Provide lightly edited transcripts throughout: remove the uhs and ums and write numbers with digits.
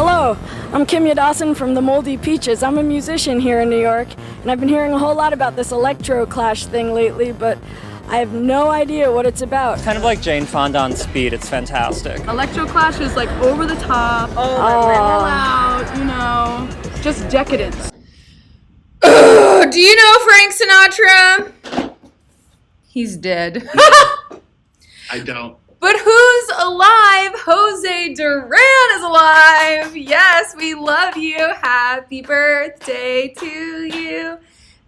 Hello, I'm Kimya Dawson from the Moldy Peaches. I'm a musician here in New York, and I've been hearing a whole lot about this Electroclash thing lately, but I have no idea what it's about. Kind of like Jane Fonda on speed. It's fantastic. Electroclash is like over the top, loud, you know, just decadence. Do you know Frank Sinatra? He's dead. I don't. But who's alive? Jose Duran is alive. Yes, we love you. Happy birthday to you.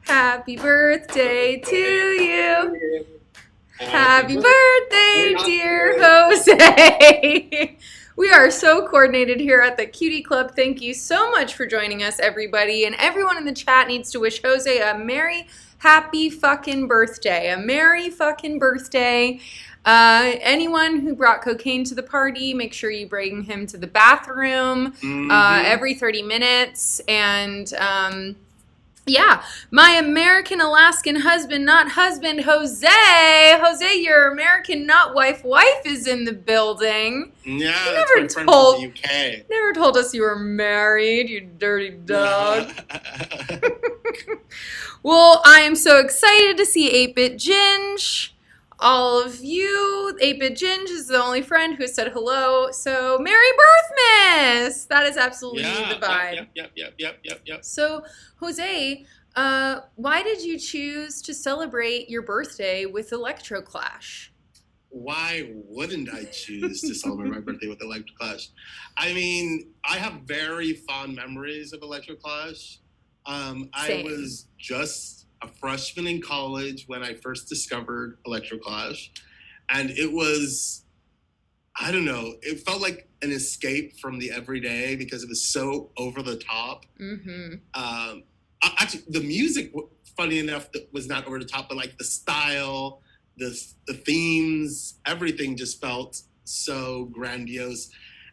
Happy birthday to you. Happy birthday, dear Jose. We are so coordinated here at the Cutie Club. Thank you so much for joining us, everybody. And everyone in the chat needs to wish Jose a merry, happy fucking birthday. A merry fucking birthday. Anyone who brought cocaine to the party, make sure you bring him to the bathroom every 30 minutes. And yeah, my American Alaskan husband, not husband, Jose. Jose, your American, not wife, is in the building. Yeah, You that's never my friend told- from the UK. Never told us you were married, you dirty dog. Well, I am so excited to see 8-Bit Ginge. All of you, 8-Bit Ginge is the only friend who said hello. So, Merry Birthmas! That is absolutely the vibe. Yep. So, Jose, why did you choose to celebrate your birthday with Electroclash? Why wouldn't I choose to celebrate my birthday with Electroclash? I mean, I have very fond memories of Electroclash. I was just a freshman in college when I first discovered Electroclash. And it was, I don't know, it felt like an escape from the everyday because it was so over the top. Mm-hmm. Actually, the music, funny enough, was not over the top, but like the style, the themes, everything just felt so grandiose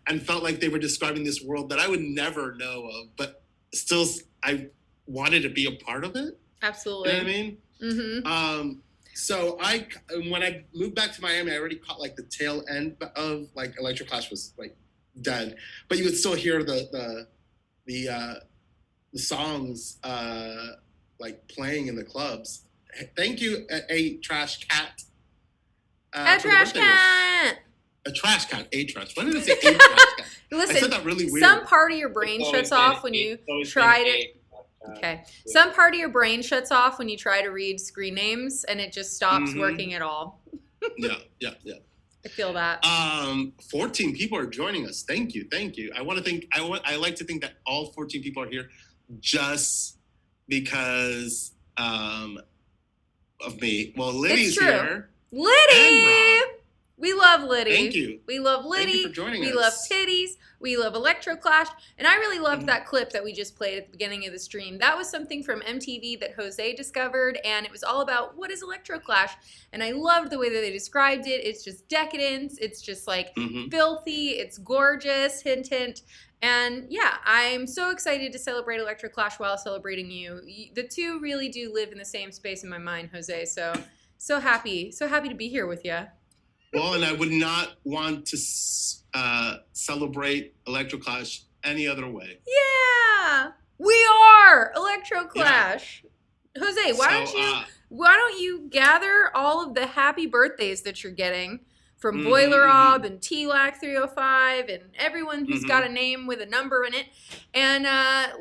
and felt like they were describing this world that I would never know of, but still I wanted to be a part of it. Absolutely. You know what I mean? Mm-hmm. So when I moved back to Miami, I already caught like the tail end of like Electroclash was like dead, but you would still hear the songs like playing in the clubs. Thank you, a trash cat. A trash cat. A trash cat. A trash. Why did I say a trash cat? Listen, I said that really weird. some part of your brain shuts off when you try to. Okay. Some part of your brain shuts off when you try to read screen names, and it just stops working at all. Yeah. I feel that. 14 people are joining us. Thank you. I like to think that all 14 people are here just because of me. Well, Liddy's here. Liddy! We love Liddy. Thank you. We love Liddy. Thank you for joining us. We love titties. We love Electroclash. And I really loved that clip that we just played at the beginning of the stream. That was something from MTV that Jose discovered, and it was all about what is Electroclash. And I loved the way that they described it. It's just decadence. It's just like filthy. It's gorgeous. Hint, hint. And yeah, I'm so excited to celebrate Electroclash while celebrating you. The two really do live in the same space in my mind, Jose. So happy to be here with you. Well, and I would not want to celebrate Electroclash any other way. Yeah, we are Electroclash. Yeah. Jose, why don't you gather all of the happy birthdays that you're getting from Boiler Rob and T-Lac 305 and everyone who's got a name with a number in it, and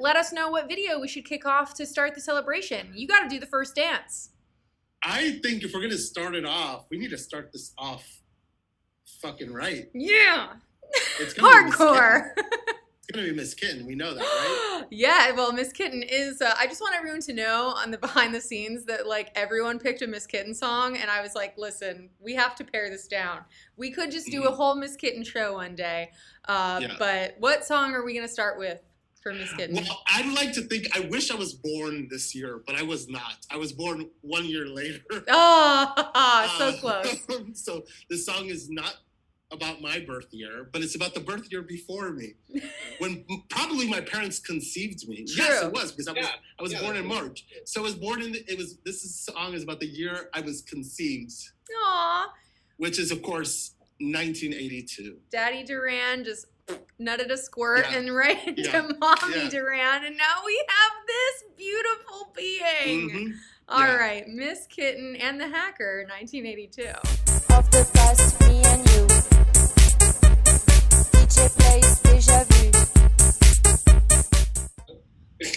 let us know what video we should kick off to start the celebration. You got to do the first dance. I think if we're going to start it off, we need to start this off fucking right. Yeah. It's gonna hardcore. It's going to be Miss Kittin. We know that, right? Yeah, well, Miss Kittin is, I just want everyone to know on the behind the scenes that like everyone picked a Miss Kittin song, and I was like, listen, we have to pare this down. We could just do a whole Miss Kittin show one day. But what song are we going to start with? Miss Kittin? Well, I'd like to think, I wish I was born this year, but I was not. I was born 1 year later. Oh, so close. So this song is not about my birth year, but it's about the birth year before me, when probably my parents conceived me. True. Yes, it was, because I was born in March. So I was born this song is about the year I was conceived. Aww. Which is, of course, 1982. Daddy Duran just nutted a squirt Yeah. and right into Yeah. Mommy Yeah. Duran, and now we have this beautiful being. Mhm. All Yeah. right, Miss Kittin and the Hacker, 1982. Of the past, me and you. DJ plays déjà vu.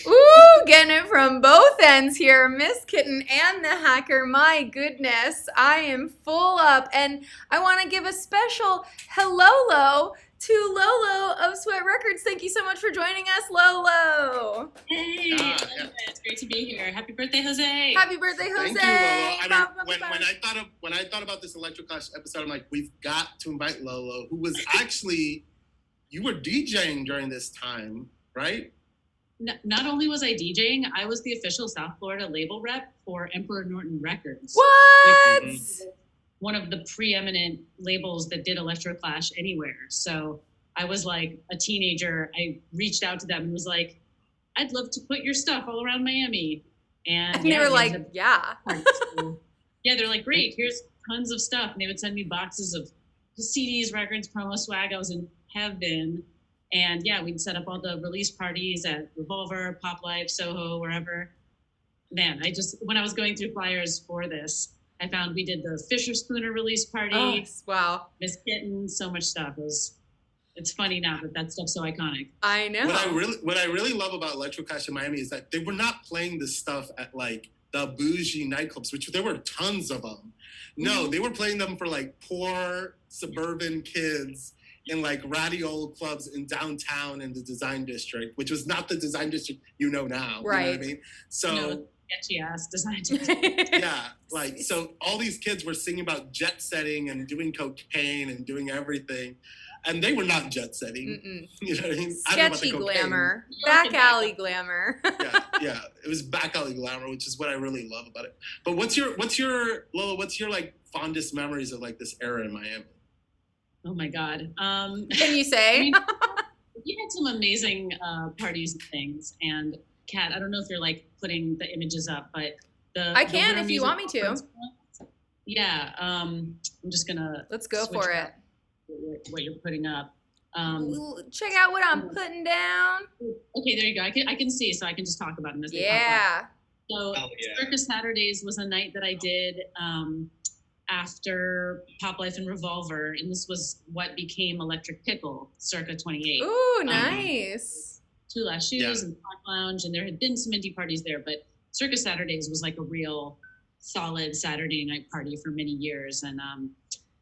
Ooh, getting it from both ends here. Miss Kittin and the Hacker. My goodness, I am full up. And I want to give a special hello to Lolo of Sweat Records. Thank you so much for joining us, Lolo. Hey, it's great to be here. Happy birthday, Jose. Happy birthday, Jose. Thank you, Lolo. I Ba, mean, ba, when ba. I thought about this Electroclash episode, I'm like, we've got to invite Lolo, who was actually, you were DJing during this time, right? Not only was I DJing, I was the official South Florida label rep for Emperor Norton Records. What? Mhm. One of the preeminent labels that did Electroclash anywhere. So I was like a teenager. I reached out to them and was like, I'd love to put your stuff all around Miami. And And they were we like, ended up- yeah. Yeah, they're like, great, here's tons of stuff. And they would send me boxes of CDs, records, promo swag. I was in heaven. And yeah, we'd set up all the release parties at Revolver, Pop Life, Soho, wherever. Man, when I was going through flyers for this, I found we did the Fisher Spooner release party, Oh, wow. Miss Kittin, so much stuff. It's funny now that stuff's so iconic. I know. What I really love about Electroclash in Miami is that they were not playing this stuff at like the bougie nightclubs, which there were tons of them. No, they were playing them for like poor suburban kids in like ratty old clubs in downtown in the Design District, which was not the Design District you know now. Right. You know what I mean? So No, sketchy ass design. yeah, like so all these kids were singing about jet setting and doing cocaine and doing everything. And they were not jet setting. Mm-mm. You know what I mean? I don't know about the Sketchy cocaine. glamour. Back alley glamour. Yeah. It was back alley glamour, which is what I really love about it. But what's your Lola, what's your like fondest memories of like this era in Miami? Oh my God. Can you say? We had some amazing parties and things. And Kat, I don't know if you're like putting the images up, but I can if you want me to. Yeah. I'm just gonna Let's go switch for up what you're putting up. Check out what I'm putting down. Okay, there you go. I can see, so I can just talk about them as they pop up. Yeah. So Circus Saturdays was a night that I did after Pop Life and Revolver, and this was what became Electric Pickle, circa 28. Ooh, nice. Two Last Shoes and Park Lounge, and there had been some indie parties there, but Circus Saturdays was like a real solid Saturday night party for many years. And,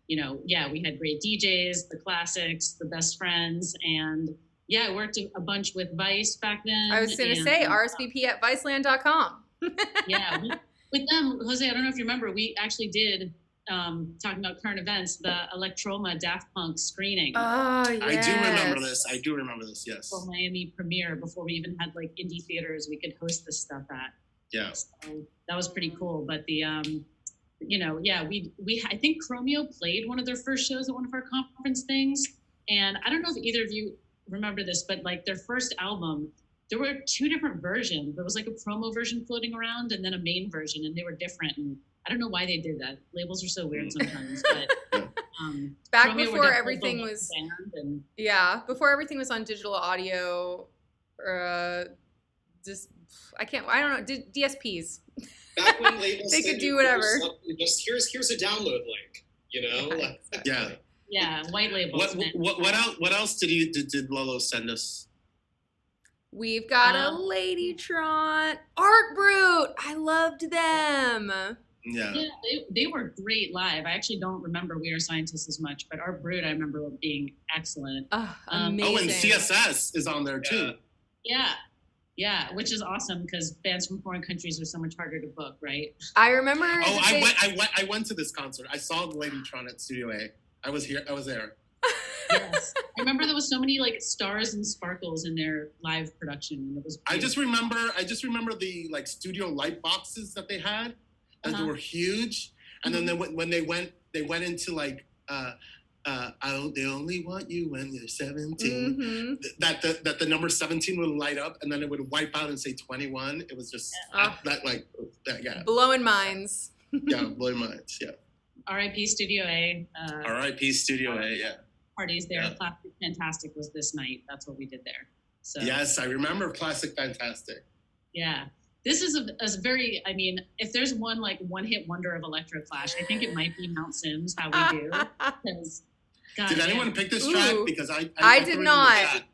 we had great DJs, the classics, the best friends, and I worked a bunch with Vice back then. I was going to say RSVP at viceland.com. With them, Jose, I don't know if you remember, we actually did, talking about current events, the Electroma Daft Punk screening. Oh, yes. I do remember this, yes. For Miami premiere, before we even had like indie theaters we could host this stuff at. Yeah. So that was pretty cool. But the, I think Chromeo played one of their first shows at one of our conference things. And I don't know if either of you remember this, but like their first album, there were two different versions. There was like a promo version floating around and then a main version, and they were different. And I don't know why they did that. Labels are so weird sometimes, but back Chromeo before everything was before everything was on digital audio, I don't know, DSPs. Back when labels they said could do whatever. Just here's a download link, Yeah, white labels. What else did Lolo send us? We've got a Ladytron, Art Brute. I loved them. Yeah, they were great live. I actually don't remember We Are Scientists as much, but Art Brute I remember being excellent. Amazing. And CSS is on there too. Yeah, which is awesome because bands from foreign countries are so much harder to book, right? I remember. I went to this concert. I saw the Ladytron at Studio A. I was there. Yes, I remember there was so many like stars and sparkles in their live production, and it was. I just remember the like studio light boxes that they had, and they were huge. And then when they went into like they only want you when you're 17. Mm-hmm. That the number 17 would light up, and then it would wipe out and say 21. It was just blowing minds. Yeah, blowing minds. Yeah. R.I.P. Studio A. R.I.P. Studio A. Yeah. parties there. Plastic Fantastic was this night. That's what we did there. So yes, I remember Plastic Fantastic. Yeah. This is a very, I mean, if there's one like one-hit wonder of Electroclash, I think it might be Mount Sims, How We Do. Because, did anyone pick this track? Because I did not.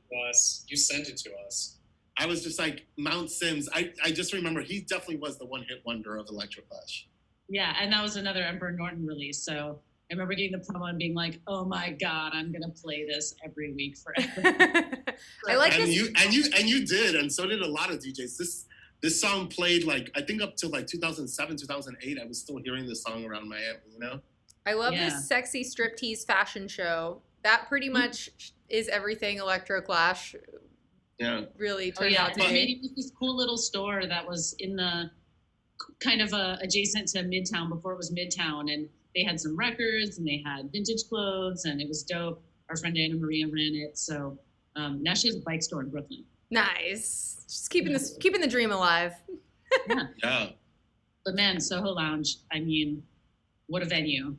You sent it to us. I was just like, Mount Sims. I just remember he definitely was the one-hit wonder of Electroclash. Yeah, and that was another Emperor Norton release. So I remember getting the promo and being like, "Oh my God, I'm gonna play this every week forever." I like and this. You did, and so did a lot of DJs. This song played like I think up to like 2007, 2008. I was still hearing this song around Miami. You know. I love this sexy striptease fashion show. That pretty much is everything Electroclash. Yeah. Really turned out to be. They made this cool little store that was in the kind of adjacent to Midtown before it was Midtown, and they had some records and they had vintage clothes, and it was dope. Our friend Anna Maria ran it, so now she has a bike store in Brooklyn. Nice, just keeping the dream alive. Yeah. But man, Soho Lounge, I mean, what a venue!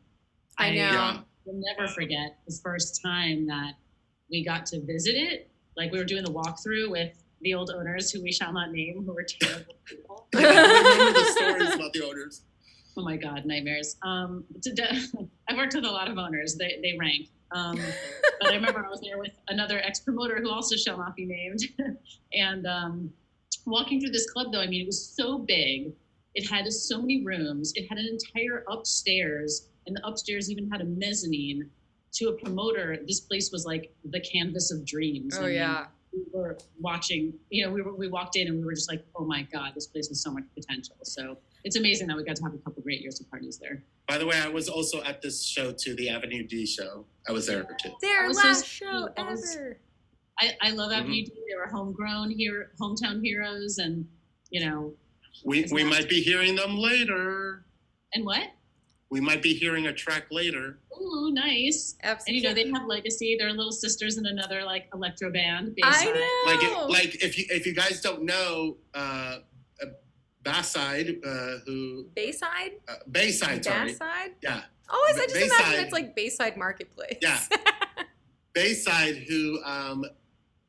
I know. Will never forget the first time that we got to visit it. Like we were doing the walkthrough with the old owners, who we shall not name, who were terrible people. I remember the stories about the owners. Oh my God, nightmares. I've worked with a lot of owners. They rank. But I remember I was there with another ex-promoter who also shall not be named. And walking through this club, though, I mean, it was so big. It had so many rooms. It had an entire upstairs, and the upstairs even had a mezzanine. To a promoter, this place was like the canvas of dreams. Oh, yeah. We were watching, we walked in and we were just like, oh my God, this place has so much potential. So it's amazing that we got to have a couple great years of parties there. By the way, I was also at this show too, the Avenue D show. I was there too. Their last show ever. I love Avenue D. They were homegrown here, hometown heroes, and we might be hearing them later. And what? We might be hearing a track later. Ooh, nice. Absolutely. And they have legacy. They're little sisters in another like electro band. I know. Like if you guys don't know, Bayside, who Bayside? Bayside, sorry. Bayside? Yeah. Always, I just Bayside, imagine it's like Bayside Marketplace. Yeah. Bayside, who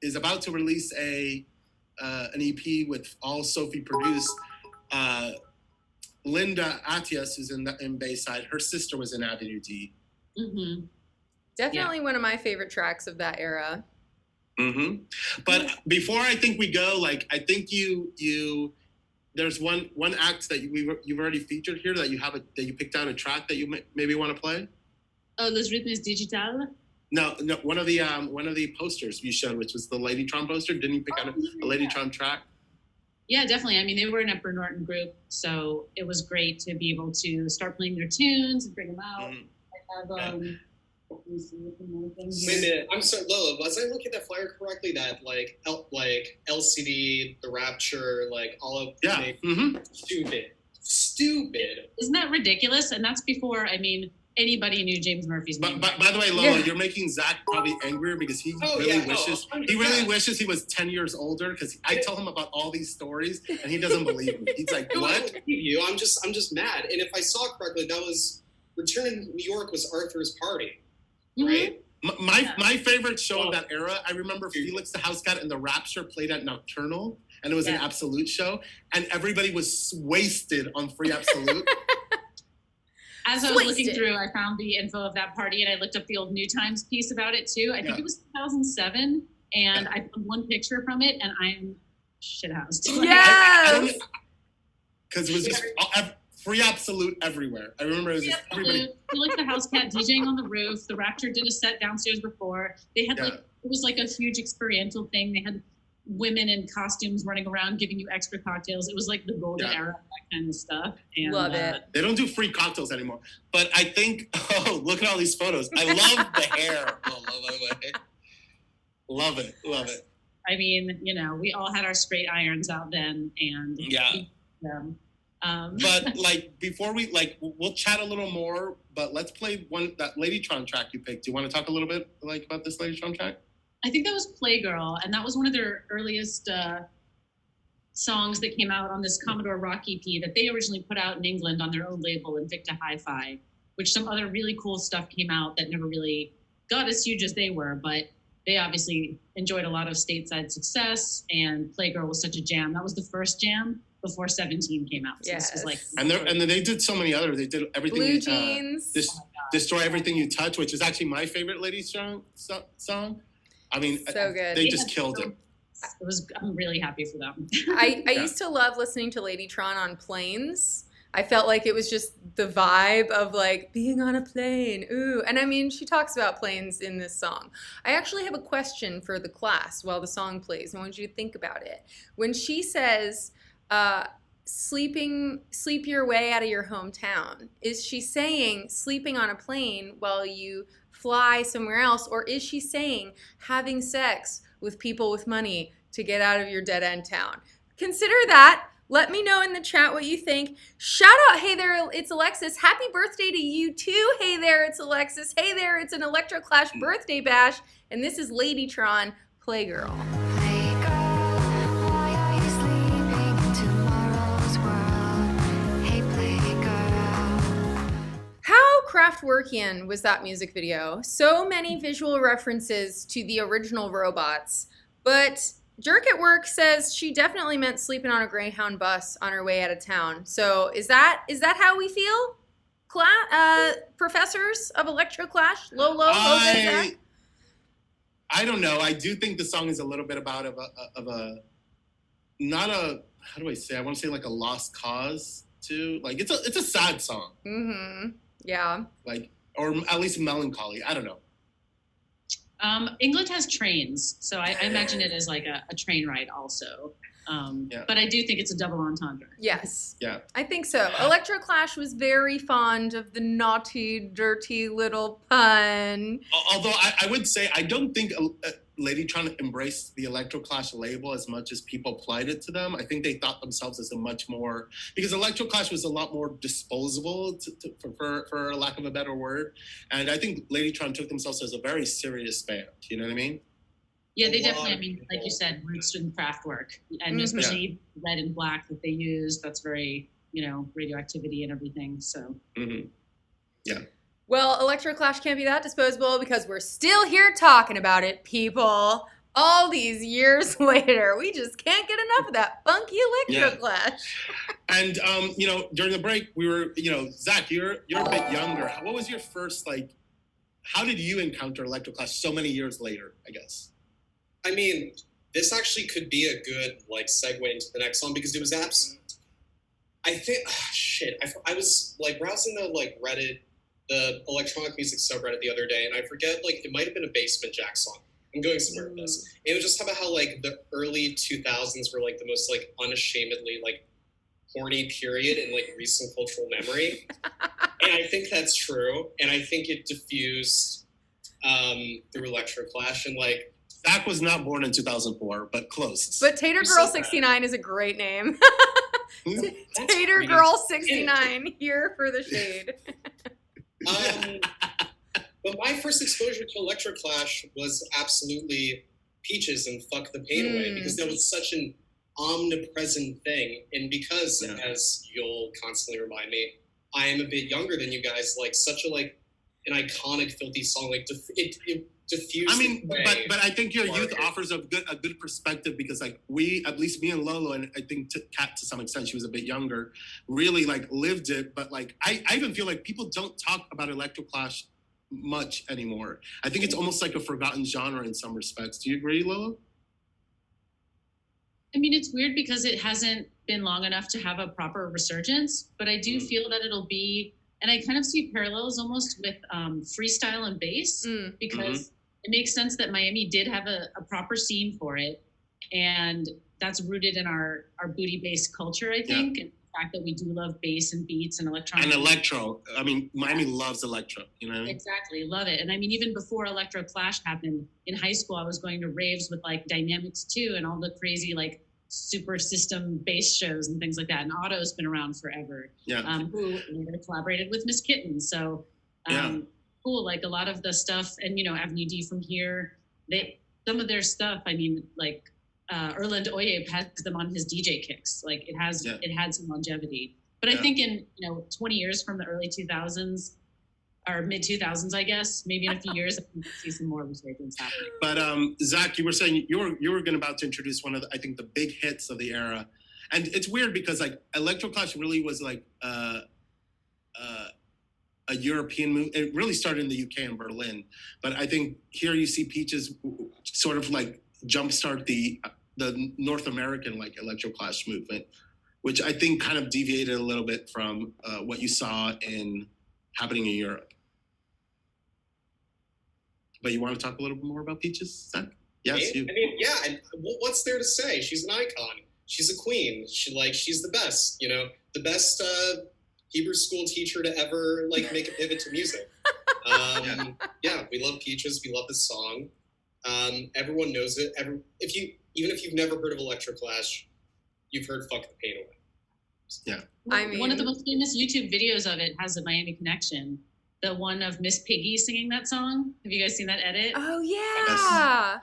is about to release an EP with all Sophie produced. Linda Atias, who's in Bayside, her sister was in Avenue D. Mm-hmm. Definitely one of my favorite tracks of that era. Mm-hmm. But before I think we go, like I think you there's one act that you've already featured here that you picked out a track that you maybe want to play. Oh, Les Rythmes Digital. No, one of the posters you showed, which was the Ladytron poster. Didn't you pick out a Ladytron track? Yeah, definitely. I mean, they were an Emperor Norton group, so it was great to be able to start playing their tunes and bring them out. Mm-hmm. I have, let me see what the more thing Wait a minute, I'm sorry, Lolo, was I looking at that flyer correctly? That like LCD, The Rapture, like all of stupid. Isn't that ridiculous? And that's before, I mean, anybody knew James Murphy's name. But by the way, Lolo, you're making Zach probably angrier because he really wishes he was 10 years older, because I tell him about all these stories and he doesn't believe me. He's like, what? I don't believe you. I'm just mad. And if I saw correctly, that was Return in New York was Arthur's Party, right? My favorite show of that era, I remember Felix Da Housecat and The Rapture played at Nocturnal, and it was an Absolute show, and everybody was wasted on Free Absolute. As I was looking through, I found the info of that party, and I looked up the old New Times piece about it too. I think it was 2007, and I found one picture from it, and I am shithoused. Yes! Because it was just Free Absolute everywhere. I remember it was just everybody. Felix Da Housecat DJing on the roof. The Rapture did a set downstairs before. They had it was like a huge experiential thing. They had women in costumes running around giving you extra cocktails. It was like the golden era of that kind of stuff. And, love it. They don't do free cocktails anymore. But I think, look at all these photos. I love the hair. Love it. I mean, we all had our straight irons out then, and but like before we'll chat a little more, but let's play that Ladytron track you picked. Do you want to talk a little bit about this Ladytron track? I think that was Playgirl, and that was one of their earliest songs that came out on this Commodore Rock EP that they originally put out in England on their own label, Invicta Hi-Fi, which some other really cool stuff came out that never really got as huge as they were, but they obviously enjoyed a lot of stateside success, and Playgirl was such a jam. That was the first jam before 17 came out. So Yes. this was like, And then they did so many others. They did everything. Blue Jeans. Destroy Everything You Touch, which is actually my favorite Ladytron song. I mean, So good. They just killed it. I'm really happy for them. I used to love listening to Ladytron on planes. I felt like it was just the vibe of like being on a plane. Ooh. And I mean, she talks about planes in this song. I actually have a question for the class while the song plays. I want you to think about it. When she says, sleep your way out of your hometown, is she saying sleeping on a plane while you fly somewhere else? Or is she saying having sex with people with money to get out of your dead end town? Consider that. Let me know in the chat what you think. Shout out, hey there, it's Alexis. Happy birthday to you too. Hey there, it's Alexis. Hey there, it's an Electroclash Birthday Bash. And this is Ladytron, Playgirl. How Kraftwerkian was that music video? So many visual references to the original robots, but Jerk at Work says she definitely meant sleeping on a Greyhound bus on her way out of town. So is that how we feel? Professors of Electroclash, Lolo, Jose, Zach? I don't know. I do think the song is a little bit about not a, how do I say? I want to say like a lost cause too. Like it's a sad song. Mm-hmm. Yeah. Like, or at least melancholy. I don't know. England has trains, so I imagine it as like a train ride also. But I do think it's a double entendre. Yes. Yeah. I think so. Electroclash was very fond of the naughty, dirty little pun. Although I would say I don't think Ladytron embraced the Electroclash label as much as people applied it to them. I think they thought themselves as a much more, because Electroclash was a lot more disposable, for lack of a better word. And I think Ladytron took themselves as a very serious band. You know what I mean? Yeah, they definitely, I mean, like you said, roots in Kraftwerk, and especially red and black that they use. That's very, radioactivity and everything. So, yeah. Well, Electroclash can't be that disposable because we're still here talking about it, people. All these years later, we just can't get enough of that funky Electroclash. Yeah. And during the break, we were, Zach, you're a bit younger. What was your first how did you encounter Electroclash so many years later? I guess. I mean, this actually could be a good segue into the next song because it was I think I was browsing the Reddit, the electronic music subreddit the other day, and I forget it might have been a Basement Jaxx song. I'm going somewhere with this. It was just about how the early 2000s were the most unashamedly horny period in recent cultural memory, and I think that's true, and I think it diffused through Electroclash and Zach was not born in 2004, but close. But Tater Girl 69 is a great name. Tater Girl 69, here for the shade. But my first exposure to Electroclash was absolutely Peaches and Fuck the Pain Away, because that was such an omnipresent thing. And because, as you'll constantly remind me, I am a bit younger than you guys, such a an iconic filthy song, it diffused. I mean, but I think your youth offers a good perspective because we, at least me and Lolo, and I think Kat to some extent, she was a bit younger, really lived it. But I even feel people don't talk about Electroclash much anymore. I think it's almost like a forgotten genre in some respects. Do you agree, Lolo? I mean, it's weird because it hasn't been long enough to have a proper resurgence, but I do feel that it'll be, and I kind of see parallels almost with freestyle and bass because it makes sense that Miami did have a proper scene for it, and that's rooted in our booty bass culture, I think, and the fact that we do love bass and beats and electronic. And electro. I mean, Miami loves electro, you know what I mean? Exactly, love it. And I mean, even before Electroclash happened, in high school, I was going to raves with Dynamics 2 and all the crazy super system bass shows and things like that. And Otto's been around forever. Yeah. Who later collaborated with Miss Kittin. So cool. A lot of the stuff, and Avenue D from here, some of their stuff, I mean, Erland Oyeb has them on his DJ kicks. It had some longevity. But I think in 20 years from the early 2000s, or mid 2000s, I guess. Maybe in a few years, we'll see some more resurgence happening. But Zach, you were saying you were about to introduce one of I think the big hits of the era, and it's weird because like Electroclash really was like a European move. It really started in the UK and Berlin, but I think here you see Peaches sort of like jumpstart the North American like Electroclash movement, which I think kind of deviated a little bit from what you saw happening in Europe. But you want to talk a little bit more about Peaches, Zach? Yes, you. I mean, yeah. What's there to say? She's an icon. She's a queen. She's the best. You know, the best Hebrew school teacher to ever like make a pivot to music. Yeah, we love Peaches. We love this song. Everyone knows it. Even if you've never heard of Electroclash, you've heard "Fuck the Pain Away." Yeah. I mean, one of the most famous YouTube videos of it has a Miami connection. The one of Miss Piggy singing that song. Have you guys seen that edit? Oh yeah.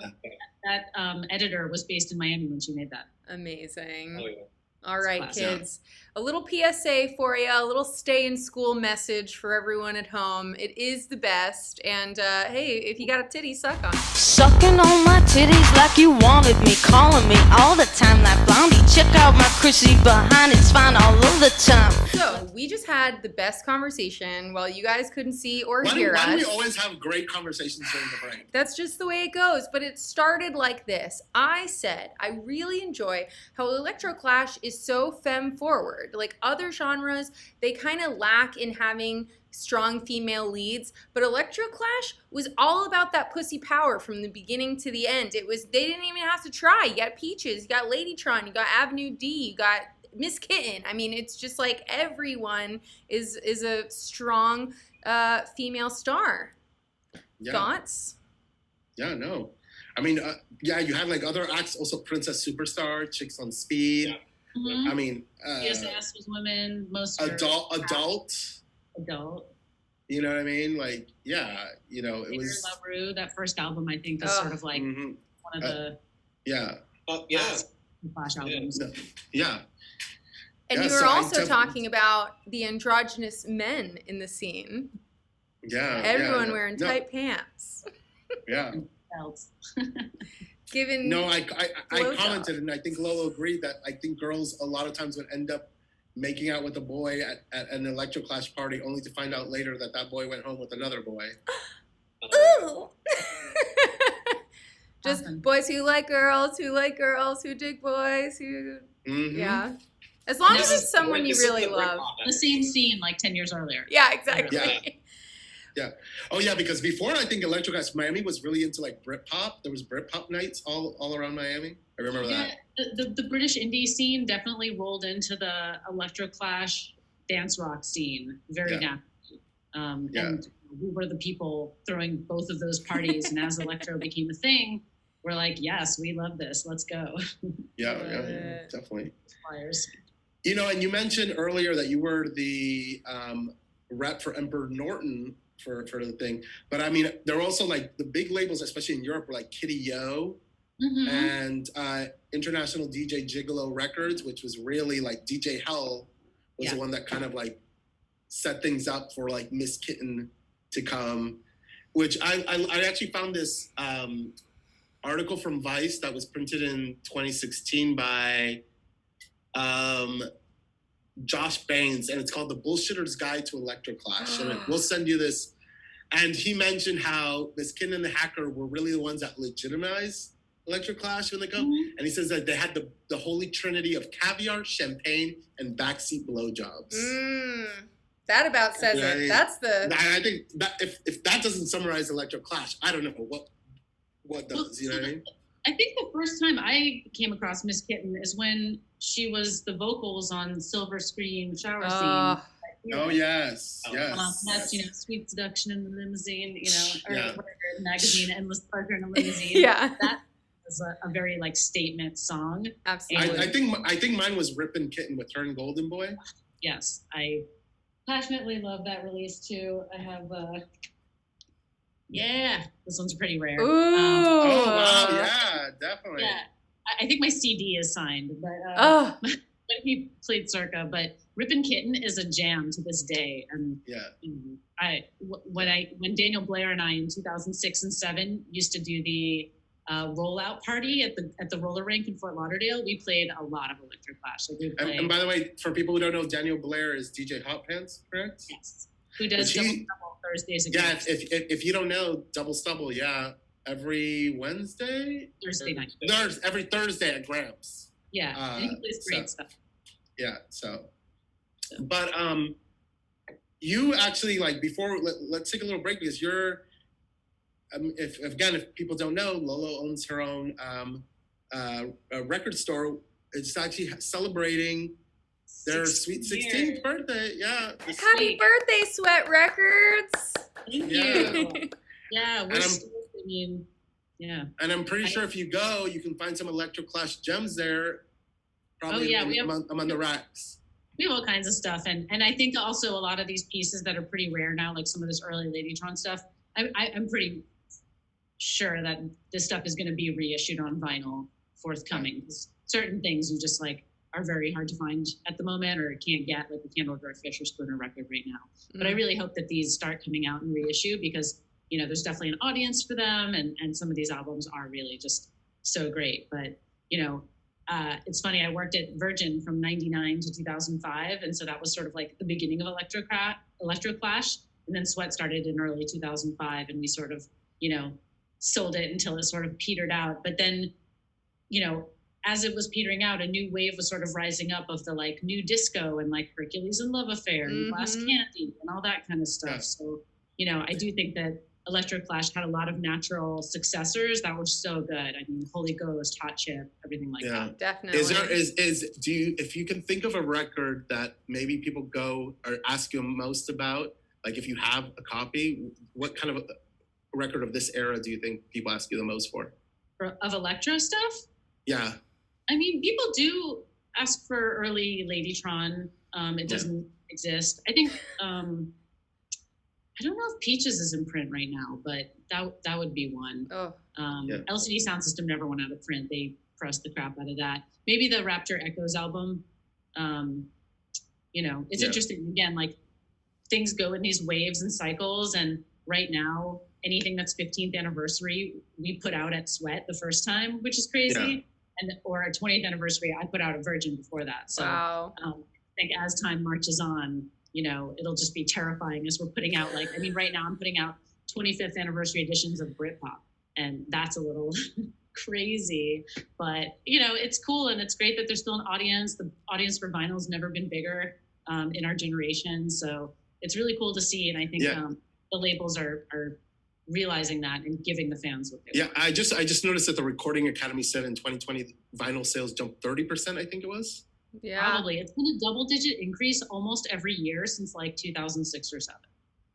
That editor was based in Miami when she made that. Amazing. Oh, yeah. All right, Class. kids. A little PSA for you, a little stay in school message for everyone at home. It is the best. And hey, if you got a titty, suck on it. Sucking on my titties like you wanted me, calling me all the time like Blondie. Check out my Chrissy behind, it's fine all of the time. So we just had the best conversation while you guys couldn't see or hear Why do we us. always have great conversations during the break? That's just the way it goes. But it started like this. I said I really enjoy how Electroclash is so femme forward. Like other genres, they kind of lack in having strong female leads, but Electroclash was all about that pussy power from the beginning to the end. They didn't even have to try. You got Peaches, you got Ladytron, you got Avenue D, you got Miss Kittin. I mean, it's just like everyone is a strong female star. Yeah. Thoughts? Yeah, no. I mean, you had like other acts, also Princess Superstar, Chicks on Speed. Yeah. Mm-hmm. I mean, PSS was women, most were adult. adult. You know what I mean? Like, yeah, you know, it was. La Rue, that first album, I think, is sort of like one of the yeah. Flash albums. Yeah. And you were also talking about the androgynous men in the scene. Yeah. Everyone wearing tight pants. Yeah. Belts. Given No, I commented, and I think Lolo agreed that I think girls a lot of times would end up making out with a boy at an Electroclash party, only to find out later that boy went home with another boy. Ooh. Just Awesome. boys who like girls, who dig boys, who Mm-hmm. yeah. As long as This it's someone you really love. The same scene like 10 years earlier. Yeah, exactly. Yeah. Oh yeah, because before I think Electroclash, Miami was really into like Britpop. There was Britpop nights all around Miami. I remember that. The British indie scene definitely rolled into the Electroclash dance rock scene very naturally. And we were the people throwing both of those parties. And as Electro became a thing, we're like, yes, we love this. Let's go. Yeah, definitely. Flyers. You know, and you mentioned earlier that you were the rep for Emperor Norton for the thing. But I mean, there were also like the big labels, especially in Europe, were like Kitty Yo and International DJ Gigolo Records, which was really like DJ Hell was the one that kind of like set things up for like Miss Kittin to come, which I actually found this article from Vice that was printed in 2016 by Josh Baines, and it's called The Bullshitter's Guide to Electroclash. And we'll send you this. And he mentioned how Miss Kittin and The Hacker were really the ones that legitimized Electroclash when they go. And he says that they had the holy trinity of caviar, champagne, and backseat blowjobs. That about says it. I mean, that's the. I think that if that doesn't summarize Electroclash, I don't know what does. Well, you know what I mean? I think the first time I came across Miss Kittin is when she was the vocals on Silver Screen Shower Scene. Oh yes. That's Sweet Seduction in the Limousine, or whatever, magazine, Endless Pleasure in a Limousine. That was a very like statement song. Absolutely. I think mine was Rippin' Kitten with Turn Golden Boy. Yes, I passionately love that release too. I have this one's pretty rare. Ooh. Oh wow, yeah, definitely. Yeah. I think my CD is signed, but he played Circa, but Rippin' Kitten is a jam to this day. And when Daniel Blair and I in 2006 and 7 used to do the rollout party at the roller rink in Fort Lauderdale, we played a lot of Electroclash. Like and by the way, for people who don't know, Daniel Blair is DJ Hot Pants, correct? Yes. Who does Double Stubble Thursdays again? Yeah, if you don't know, Double Stubble, every Wednesday? Thursday night. Every Thursday at Gramps. Yeah, and he plays great stuff. Yeah, but you actually, like, before, let's take a little break, because you're, if people don't know, Lolo owns her own record store. It's actually celebrating their sweet 16th birthday. Yeah. Happy birthday, Sweat Records. Thank you. Yeah, and I'm pretty sure if you go, you can find some Electroclash gems there. Probably among the racks. We have all kinds of stuff, and I think also a lot of these pieces that are pretty rare now, like some of this early Ladytron stuff. I'm pretty sure that this stuff is going to be reissued on vinyl forthcoming. Certain things you just like are very hard to find at the moment, or can't get, like we can't order a Fisher Spooner record right now. But I really hope that these start coming out and reissue, because there's definitely an audience for them, and some of these albums are really just so great. But it's funny, I worked at Virgin from 99 to 2005, and so that was sort of like the beginning of Electroclash, and then Sweat started in early 2005, and we sort of sold it until it sort of petered out. But then as it was petering out, a new wave was sort of rising up of the like new disco and like Hercules and Love Affair and Glass Candy and all that kind of stuff. Yeah. So I do think that Electroclash had a lot of natural successors that were so good. I mean, Holy Ghost, Hot Chip, everything like that. Definitely. If you can think of a record that maybe people go or ask you most about, like if you have a copy, what kind of a record of this era do you think people ask you the most for? Of Electro stuff? Yeah. I mean, people do ask for early Ladytron. It doesn't exist. I think, I don't know if Peaches is in print right now, but that would be one. LCD Sound System never went out of print. They pressed the crap out of that. Maybe the Rapture Echoes album. It's interesting. Again, like things go in these waves and cycles. And right now, anything that's 15th anniversary, we put out at Sweat the first time, which is crazy. Yeah. Or our 20th anniversary, I put out a Virgin before that. So I think as time marches on, it'll just be terrifying as we're putting out right now I'm putting out 25th anniversary editions of Britpop, and that's a little crazy, but it's cool, and it's great that there's still an audience. The audience for vinyl has never been bigger in our generation, so it's really cool to see, and I think the labels are realizing that and giving the fans what they want. I just noticed that the Recording Academy said in 2020 vinyl sales jumped 30%, I think it was. Yeah, probably. It's been a double-digit increase almost every year since like 2006 or 7,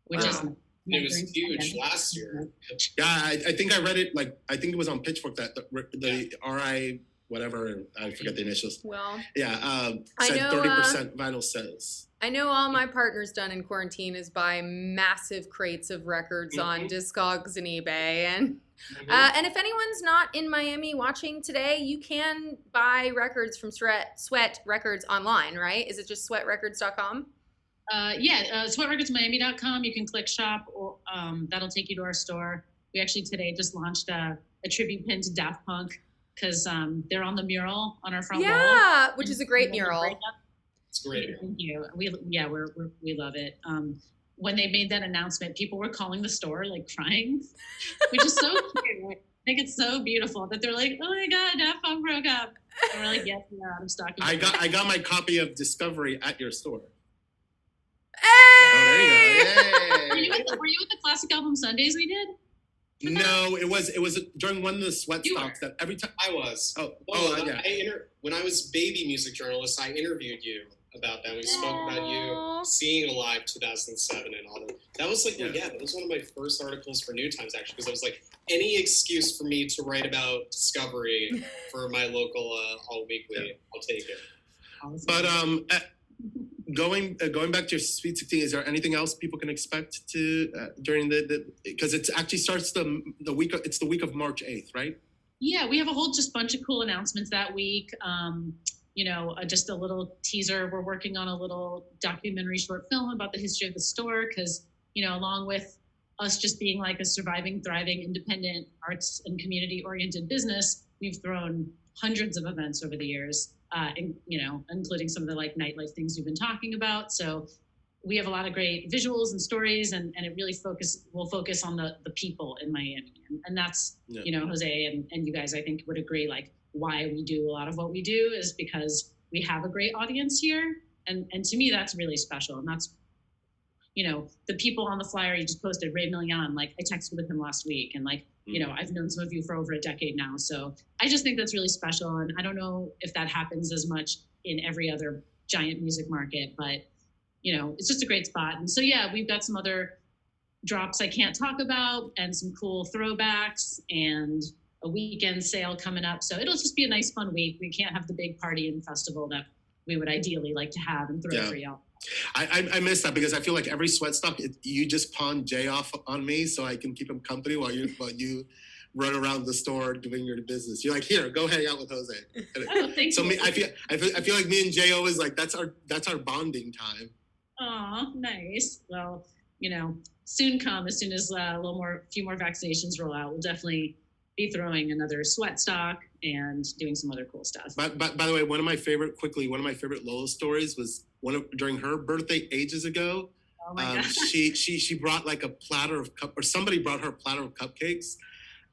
which is it was huge last year. Yeah, I think I read it. Like I think it was on Pitchfork that the RI whatever, I forget the initials. Well, said 30% vinyl sales. I know all my partner's done in quarantine is buy massive crates of records on Discogs and eBay, and if anyone's not in Miami watching today, you can buy records from Sweat Records online, right? Is it just sweatrecords.com? Sweatrecordsmiami.com. You can click shop, or that'll take you to our store. We actually today just launched a tribute pin to Daft Punk because they're on the mural on our front wall. Yeah, which is a great mural. It's great. Thank you. We love it. When they made that announcement, people were calling the store like crying, which is so cute. I think it's so beautiful that they're like, "Oh my God, Daft Punk broke up." And we're like, "Yes, we're out of stock." I got my copy of Discovery at your store. Hey! Oh, there you go. Were you at the Classic Album Sundays we did? No, it was during one of the Sweat stocks that every time I was. Yeah. When I was baby music journalist, I interviewed you about that. We spoke about you seeing Alive 2007 and all that. That was that was one of my first articles for New Times, actually, because I was like, any excuse for me to write about Discovery for my local All Weekly, I'll take it. But going back to your Sweet 16, is there anything else people can expect to during the because it actually starts the week of, it's the week of March 8th, right? Yeah, we have a whole just bunch of cool announcements that week. just a little teaser. We're working on a little documentary short film about the history of the store because, along with us just being like a surviving, thriving, independent arts and community-oriented business, we've thrown hundreds of events over the years, including some of the like nightlife things we've been talking about. So we have a lot of great visuals and stories, and it really will focus on the people in Miami. And that's, Jose and you guys, I think, would agree, like, why we do a lot of what we do is because we have a great audience here. And to me, that's really special. And that's, the people on the flyer you just posted, Ray Million, like I texted with him last week, and like, I've known some of you for over a decade now. So I just think that's really special. And I don't know if that happens as much in every other giant music market, but it's just a great spot. And so, yeah, we've got some other drops I can't talk about and some cool throwbacks and a weekend sale coming up. So it'll just be a nice, fun week. We can't have the big party and festival that we would ideally like to have and throw for y'all. I miss that because I feel like every sweat stock, you just pawn Jay off on me so I can keep him company while you run around the store doing your business. You're like, here, go hang out with Jose. Oh, thank you. I feel like me and Jay always like that's our bonding time. Oh, nice. Well, soon come as soon as a few more vaccinations roll out. We'll definitely be throwing another sweat stock and doing some other cool stuff. But by the way, one of my favorite Lolo stories was during her birthday ages ago. Oh my gosh. She brought like a platter of somebody brought her a platter of cupcakes.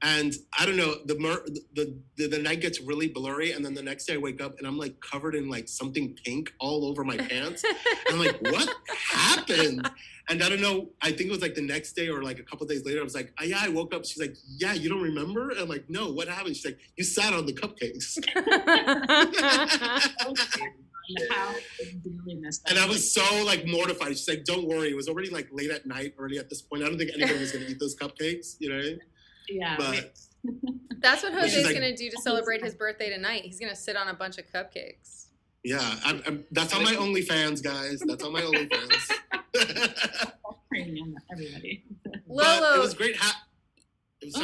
And I don't know, the night gets really blurry, and then the next day I wake up and I'm like covered in like something pink all over my pants. And I'm like, what happened? And I don't know, I think it was like the next day or like a couple of days later, I was like, yeah, I woke up. She's like, yeah, you don't remember? And I'm like, no, what happened? She's like, you sat on the cupcakes. And I was so like mortified. She's like, don't worry. It was already like late at night, already at this point. I don't think anybody was going to eat those cupcakes, you know? Yeah. But that's what Jose's going to do to celebrate his birthday tonight. He's going to sit on a bunch of cupcakes. Yeah. That's on my OnlyFans, guys. That's on my OnlyFans. Everybody. Lolo. But it was great. It was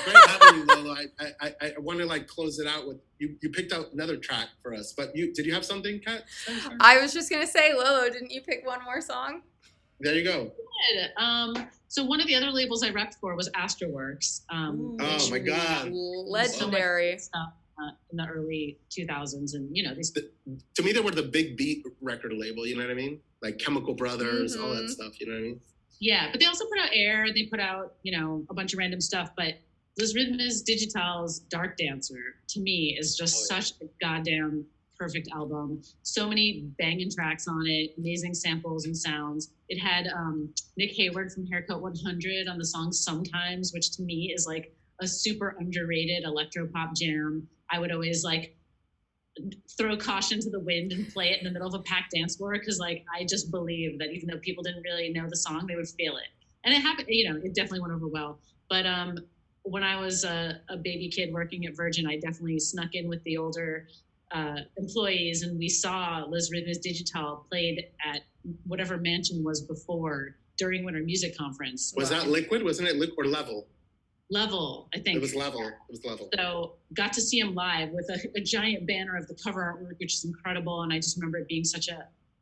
great having you, Lolo. I want to like close it out with you picked out another track for us, but did you have something, Kat? I was just going to say, Lolo, didn't you pick one more song? There you go. Good. So one of the other labels I repped for was Astroworks. Oh my God. Legendary. Stuff in the early 2000s. And, these... To me, they were the big beat record label, you know what I mean? Like Chemical Brothers, all that stuff, you know what I mean? Yeah, but they also put out Air. They put out, a bunch of random stuff. But Liz Ritmas Digital's Dark Dancer, to me, is just such a goddamn perfect album. So many banging tracks on it, amazing samples and sounds. It had Nick Hayward from Haircut 100 on the song Sometimes, which to me is like a super underrated electro pop jam. I would always like throw caution to the wind and play it in the middle of a packed dance floor because like I just believe that even though people didn't really know the song, they would feel it. And it happened, it definitely went over well. But when I was a baby kid working at Virgin, I definitely snuck in with the older employees, and we saw Liz Ritmas Digital played at whatever mansion was before during Winter Music Conference. Was that Liquid? Wasn't it Liquid or Level? Level, I think. It was Level. So got to see him live with a giant banner of the cover artwork, which is incredible. And I just remember it being such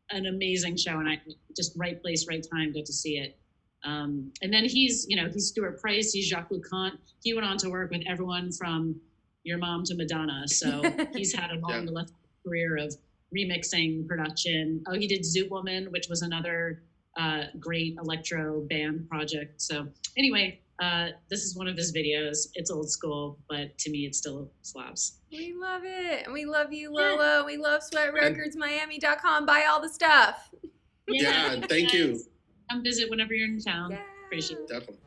an amazing show, and I just right place, right time, got to see it. And then he's Stuart Price, he's Jacques Lucan. He went on to work with everyone from Your Mom to Madonna. So he's had a long career of remixing, production. Oh, he did Zoot Woman, which was another great electro band project. So anyway, this is one of his videos. It's old school, but to me, it still slaps. We love it. And we love you, Lolo. We love sweatrecordsmiami.com. Buy all the stuff. Yeah, thank you. Come visit whenever you're in town. Yeah. Appreciate it. Definitely.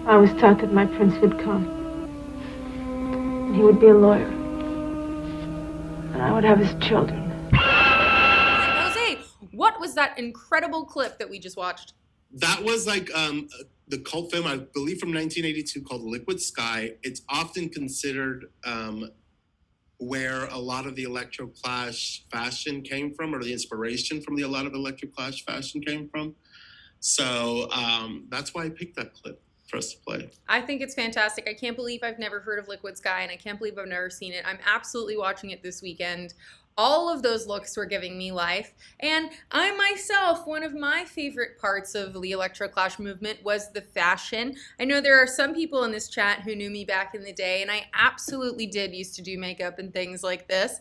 I was taught that my prince would come, and he would be a lawyer, and I would have his children. Jose, what was that incredible clip that we just watched? That was like the cult film, I believe, from 1982 called Liquid Sky. It's often considered where a lot of the Electroclash fashion came from, or the inspiration from a lot of Electroclash fashion came from. So that's why I picked that clip for us to play. I think it's fantastic. I can't believe I've never heard of Liquid Sky, and I can't believe I've never seen it. I'm absolutely watching it this weekend. All of those looks were giving me life. And I myself, one of my favorite parts of the Electroclash movement was the fashion. I know there are some people in this chat who knew me back in the day, and I absolutely did used to do makeup and things like this.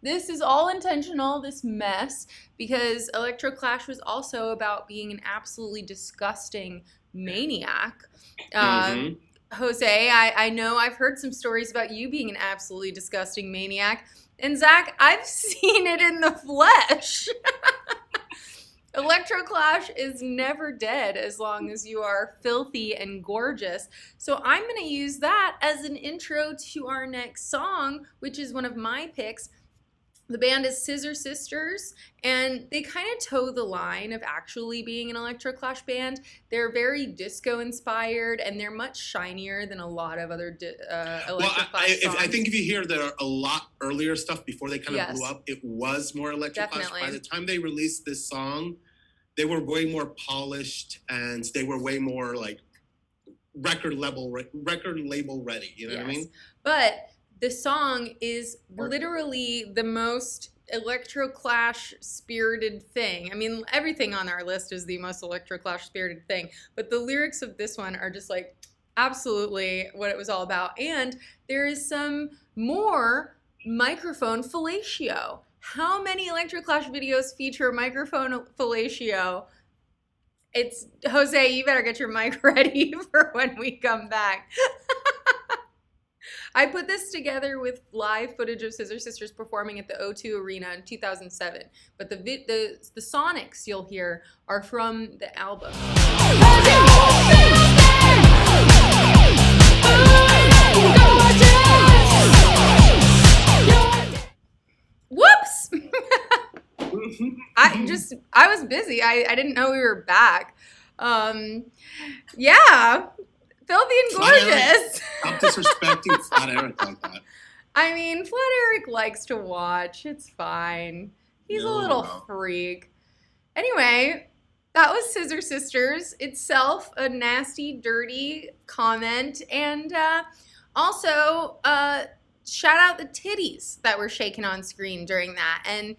This is all intentional, this mess, because Electroclash was also about being an absolutely disgusting maniac. Jose, I know I've heard some stories about you being an absolutely disgusting maniac. And Zach, I've seen it in the flesh. Electroclash is never dead as long as you are filthy and gorgeous. So I'm going to use that as an intro to our next song, which is one of my picks. The band is Scissor Sisters, and they kind of toe the line of actually being an Electroclash band. They're very disco-inspired, and they're much shinier than a lot of other Electroclash songs. I think if you hear their a lot earlier stuff before they kind of blew up, it was more Electroclash. Definitely. By the time they released this song, they were way more polished, and they were way more like record label ready. You know what I mean? But the song is literally the most Electroclash spirited thing. I mean, everything on our list is the most Electroclash spirited thing, but the lyrics of this one are just like absolutely what it was all about. And there is some more microphone fellatio. How many Electroclash videos feature microphone fellatio? It's Jose, you better get your mic ready for when we come back. I put this together with live footage of Scissor Sisters performing at the O2 Arena in 2007. But the sonics you'll hear are from the album. Whoops! I was busy. I didn't know we were back. Yeah. Filthy and gorgeous. Stop disrespecting Flat Eric like that. I mean, Flat Eric likes to watch. It's fine. He's a little freak. Anyway, that was Scissor Sisters. Itself a nasty, dirty comment. And also, shout out the titties that were shaken on screen during that. And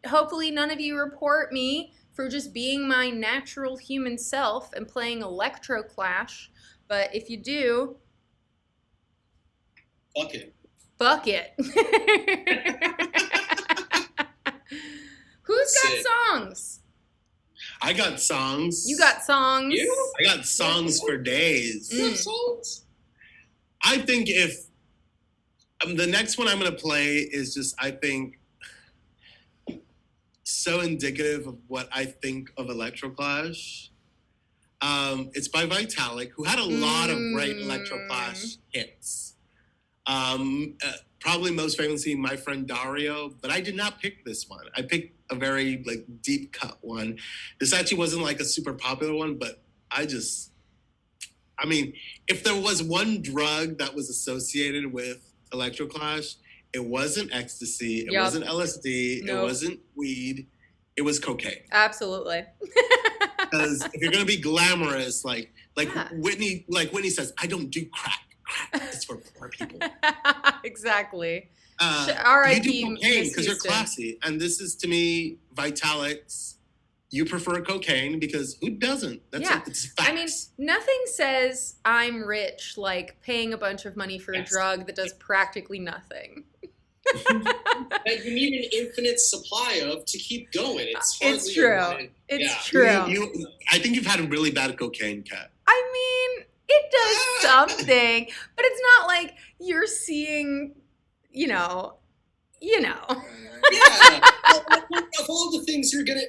hopefully none of you report me for just being my natural human self and playing Electroclash. But if you do, fuck it. Fuck it. Who's got songs? I got songs. You got songs? I got songs for days. You have songs? I think if the next one I'm going to play is just, I think, so indicative of what I think of Electroclash. It's by Vitalik, who had a lot of great Electroclash hits. Probably most famously My Friend Dario, but I did not pick this one. I picked a very deep cut one. This actually wasn't a super popular one, but I mean, if there was one drug that was associated with Electroclash, it wasn't ecstasy, it wasn't LSD, it wasn't weed, it was cocaine. Absolutely. Because if you're gonna be glamorous, Whitney says, I don't do crack. Crack is for poor people. Exactly. You do cocaine because you're classy, and this is to me Vitalik's. You prefer cocaine because who doesn't? It's facts. I mean, nothing says I'm rich like paying a bunch of money for a drug that does practically nothing. That you need an infinite supply of to keep going. It's true. It's true. I think you've had a really bad cocaine, Kat. I mean, it does something, but it's not like you're seeing, Yeah. Of all the things you're gonna,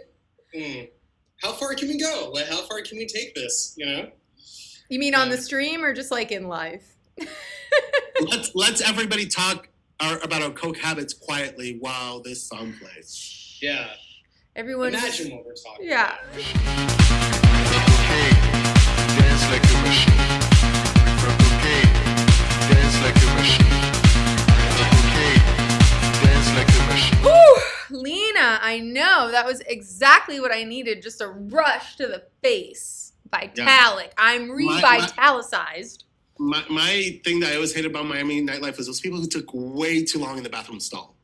how far can we go? How far can we take this? You mean on the stream or just in life? Let's everybody talk about our coke habits quietly while this song plays. Yeah. Everyone imagine what we're talking about. Dance like a machine. Cocaine, dance like a machine. Cocaine, machine. Whew, Lena, I know. That was exactly what I needed. Just a rush to the face. Vitalic. I'm revitalicized. My thing that I always hated about Miami nightlife was those people who took way too long in the bathroom stall.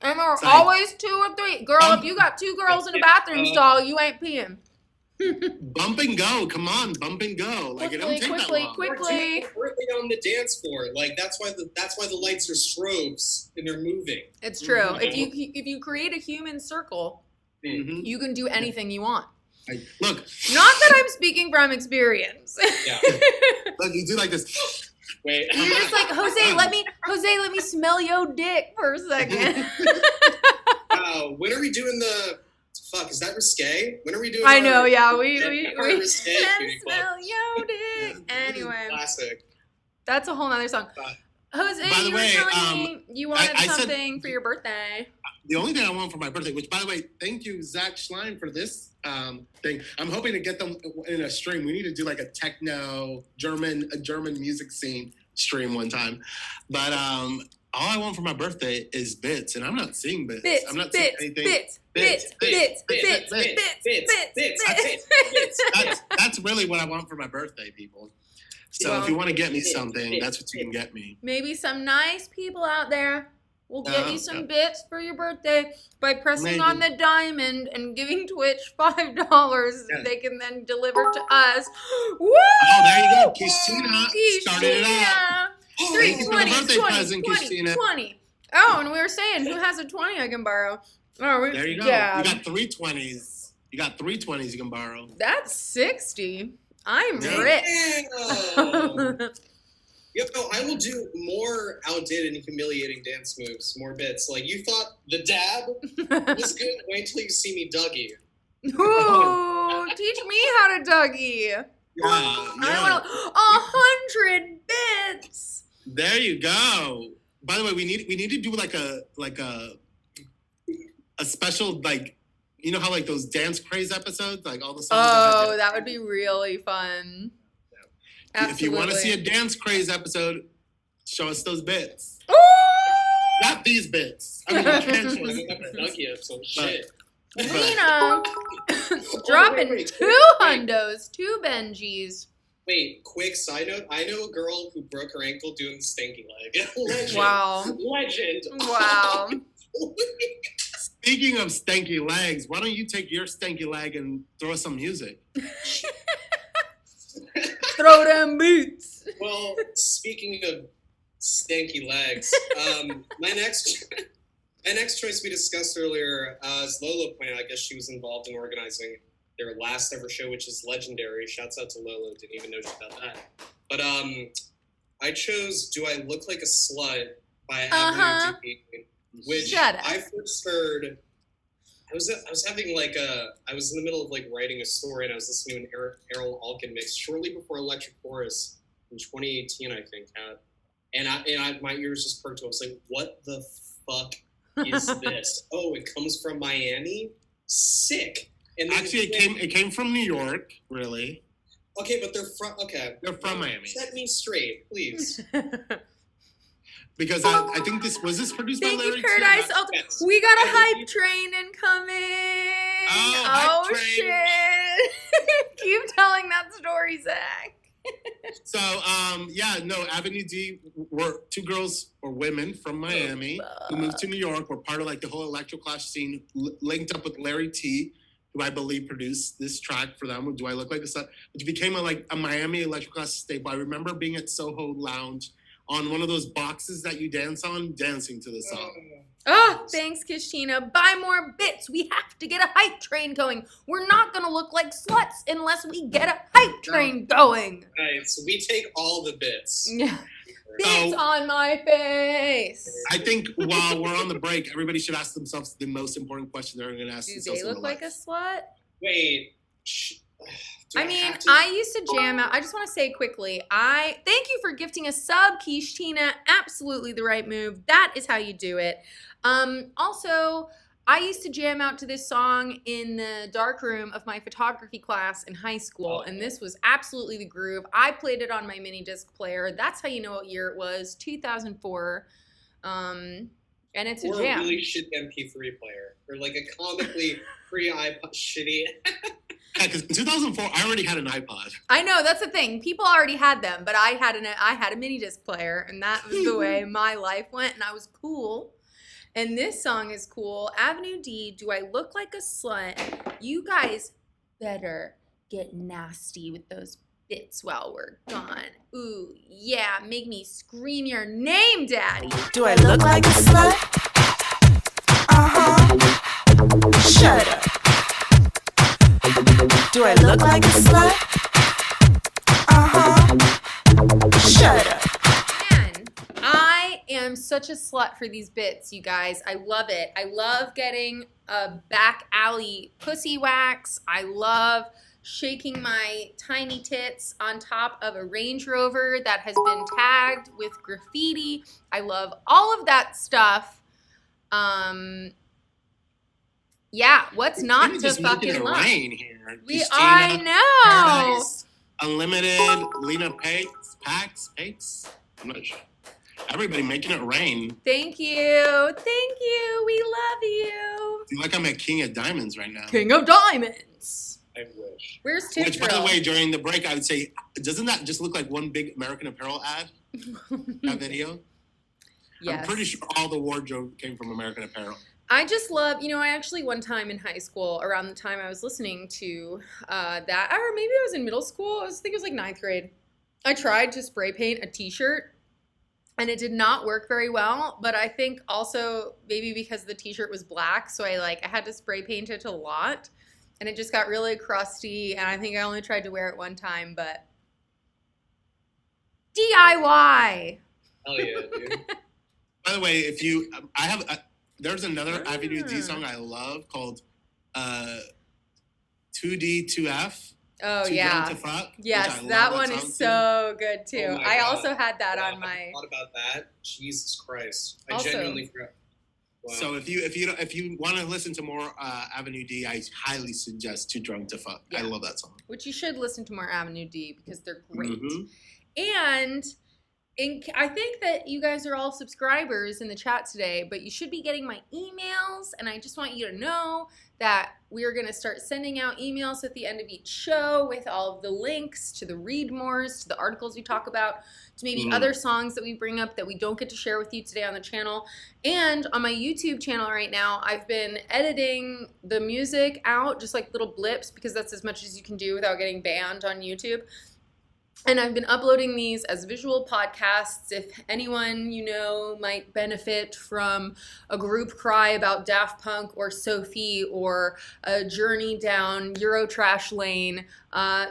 And there were always 2 or 3. Girl, if you got 2 girls in a bathroom stall, you ain't peeing. Bump and go. Come on, bump and go. Like, it don't take that long. Quickly. Quickly on the dance floor. Like, that's why the lights are strobes and they're moving. It's true. If you create a human circle, you can do anything you want. Look. Not that I'm speaking from experience. Yeah. Look, you do like this. Wait. You're just like, Jose, let me smell your dick for a second. When are we doing the... Fuck, is that risque? When are we doing I know, yeah. We risque Cutie Club. smell your dick. Anyway. Classic. That's a whole nother song. Jose, by the you way, were telling me you wanted I something said, for your birthday. The only thing I want for my birthday, which, by the way, thank you, Zach Schlein, for this thing. I'm hoping to get them in a stream. We need to do like a techno German music scene stream one time. But all I want for my birthday is bits, and I'm not seeing bits. I'm not seeing anything. Bits. That's really what I want for my birthday, people. So if you want to get me something, that's what you can get me. Maybe some nice people out there will get you some bits for your birthday by pressing on the diamond and giving Twitch $5. They can then deliver to us. Woo! Oh, there you go. Christina started it out. 20. Oh, and we were saying, who has a 20 I can borrow? Oh, there you go. Yeah. You got 3 20s. You got 3 20s you can borrow. That's 60. I'm rich. Yo, I will do more outdated and humiliating dance moves, more bits. Like, you thought the dab was good? Wait till you see me Dougie. Ooh, teach me how to Dougie. I want 100 bits. There you go. By the way, we need to do like a special, like, you know how like those Dance Craze episodes, like all the songs. Oh, that would be really fun. Yeah. If you want to see a Dance Craze episode, show us those bits. Ooh! Not these bits. I mean, you can show us shit. Lena, dropping 2 hundos, 2 Benjis. Wait, quick side note. I know a girl who broke her ankle doing the stanky leg. Legend. Wow. Legend. Wow. Speaking of stanky legs, why don't you take your stanky leg and throw some music? Throw them boots. Well, speaking of stanky legs, my next choice we discussed earlier, as Lolo pointed out, I guess she was involved in organizing their last ever show, which is legendary. Shouts out to Lolo, didn't even know shit about that. But I chose "Do I Look Like a Slut" by Avenue D, which I first heard. I was having like I was in the middle of like writing a story, and I was listening to an Errol Alkin mix shortly before Electric Chorus in 2018, I think. And my ears just perked up. I was like, "What the fuck is this?" Oh, it comes from Miami. Sick. And actually, it came from New York, really. Okay, but they're from Miami. Set me straight, please. Because I think this was produced by Larry. Thank you, Paradise. We got a hype train incoming. Oh shit! Keep telling that story, Zach. So Avenue D were 2 girls or women from Miami who moved to New York. Were part of like the whole Electroclash scene. Linked up with Larry T, who I believe produced this track for them. Do I Look Like a Slut? Which became a Miami Electroclash staple. I remember being at Soho Lounge on one of those boxes that you dance on, dancing to the song. Oh, thanks, Kashina. Buy more bits. We have to get a hype train going. We're not going to look like sluts unless we get a hype train going. Right, so we take all the bits. Yeah. Bits on my face. I think while we're on the break, everybody should ask themselves the most important question they're going to ask themselves. Do they look like a slut? Wait. I used to jam out. I just want to say quickly, thank you for gifting a sub, Quiche Tina. Absolutely the right move. That is how you do it. Also, I used to jam out to this song in the dark room of my photography class in high school, and this was absolutely the groove. I played it on my mini disc player. That's how you know what year it was, 2004. And it's a or jam. a really shitty MP3 player, or like a comically pre-iPod shitty. Yeah, because in 2004, I already had an iPod. I know, that's the thing. People already had them, but I had a mini disc player, and that was the way my life went, and I was cool. And this song is cool. Avenue D, Do I Look Like a Slut? You guys better get nasty with those bits while we're gone. Ooh, yeah, make me scream your name, daddy. Do I look like a slut? Uh-huh. Shut up. Do I look like a slut? Uh-huh. Shut up. Man, I am such a slut for these bits, you guys. I love it. I love getting a back alley pussy wax. I love shaking my tiny tits on top of a Range Rover that has been tagged with graffiti. I love all of that stuff. Yeah, what's not to fucking love? Rain here. I know. Paradise, Unlimited, Lena Pax. I'm not sure. Everybody making it rain. Thank you. Thank you. We love you. I feel like I'm at King of Diamonds right now. King of Diamonds. I wish. Where's Tip Which, by the way, during the break, I would say, doesn't that just look like one big American Apparel ad? That video? Yes. I'm pretty sure all the wardrobe came from American Apparel. I just love, I actually one time in high school, around the time I was listening to that, or maybe I was in middle school, I think it was like 9th grade. I tried to spray paint a t-shirt and it did not work very well, but I think also maybe because the t-shirt was black, so I had to spray paint it a lot and it just got really crusty, and I think I only tried to wear it one time, but DIY. Hell yeah, dude. By the way, there's another Avenue D song I love called 2D 2F. Oh, Too yeah. Drunk to Fuck, yes, that one is so good, too. Oh my I God. also had that on my... I thought about that. Jesus Christ. I Also- genuinely forgot. Wow. So if you want to listen to more Avenue D, I highly suggest Too Drunk to Fuck. Yeah. I love that song. Which you should listen to more Avenue D because they're great. Mhm. And I think that you guys are all subscribers in the chat today, but you should be getting my emails, and I just want you to know that we are going to start sending out emails at the end of each show with all of the links to the read mores, to the articles we talk about, to maybe other songs that we bring up that we don't get to share with you today on the channel. And on my YouTube channel right now, I've been editing the music out, just like little blips, because that's as much as you can do without getting banned on YouTube. And I've been uploading these as visual podcasts. If anyone you know might benefit from a group cry about Daft Punk or Sophie or a journey down Eurotrash lane,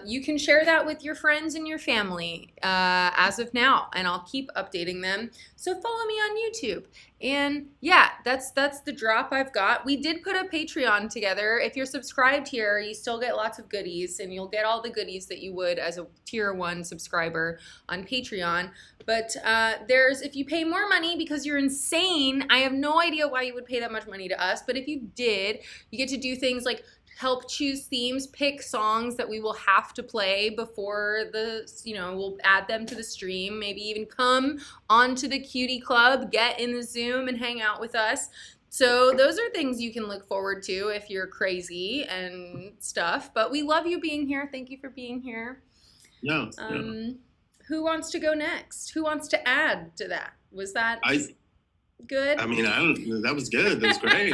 you can share that with your friends and your family as of now, and I'll keep updating them. So follow me on YouTube. And yeah, that's the drop I've got. We did put a Patreon together. If you're subscribed here, you still get lots of goodies, and you'll get all the goodies that you would as a tier 1 subscriber on Patreon. But if you pay more money because you're insane, I have no idea why you would pay that much money to us, but if you did, you get to do things like help choose themes, pick songs that we will have to play before we'll add them to the stream, maybe even come onto the Cutie Club, get in the Zoom and hang out with us. So those are things you can look forward to if you're crazy and stuff. But we love you being here. Thank you for being here. Yeah. Who wants to go next? Who wants to add to that? Was that good? I mean, that was good. That was great.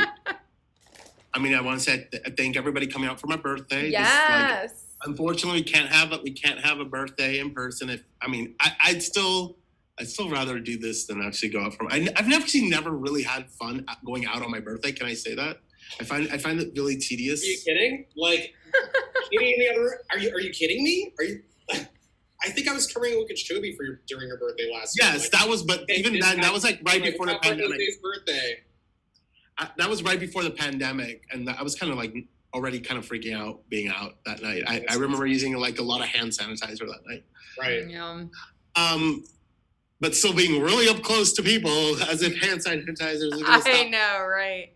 I mean, I want to say thank everybody coming out for my birthday. Yes. Unfortunately, we can't have a birthday in person. I'd still rather do this than actually go out for. I've actually never really had fun going out on my birthday. Can I say that? I find it really tedious. Are you kidding? Like, are you kidding me? Are you? I think I was covering Okeechobee during your birthday last year. Yes, that was. But even then, that was like right before the pandemic. Birthday. That was right before the pandemic, and I was kind of like already kind of freaking out being out that night. I remember using like a lot of hand sanitizer that night. Right. Yeah. But still being really up close to people as if hand sanitizers are gonna stop. I know, right?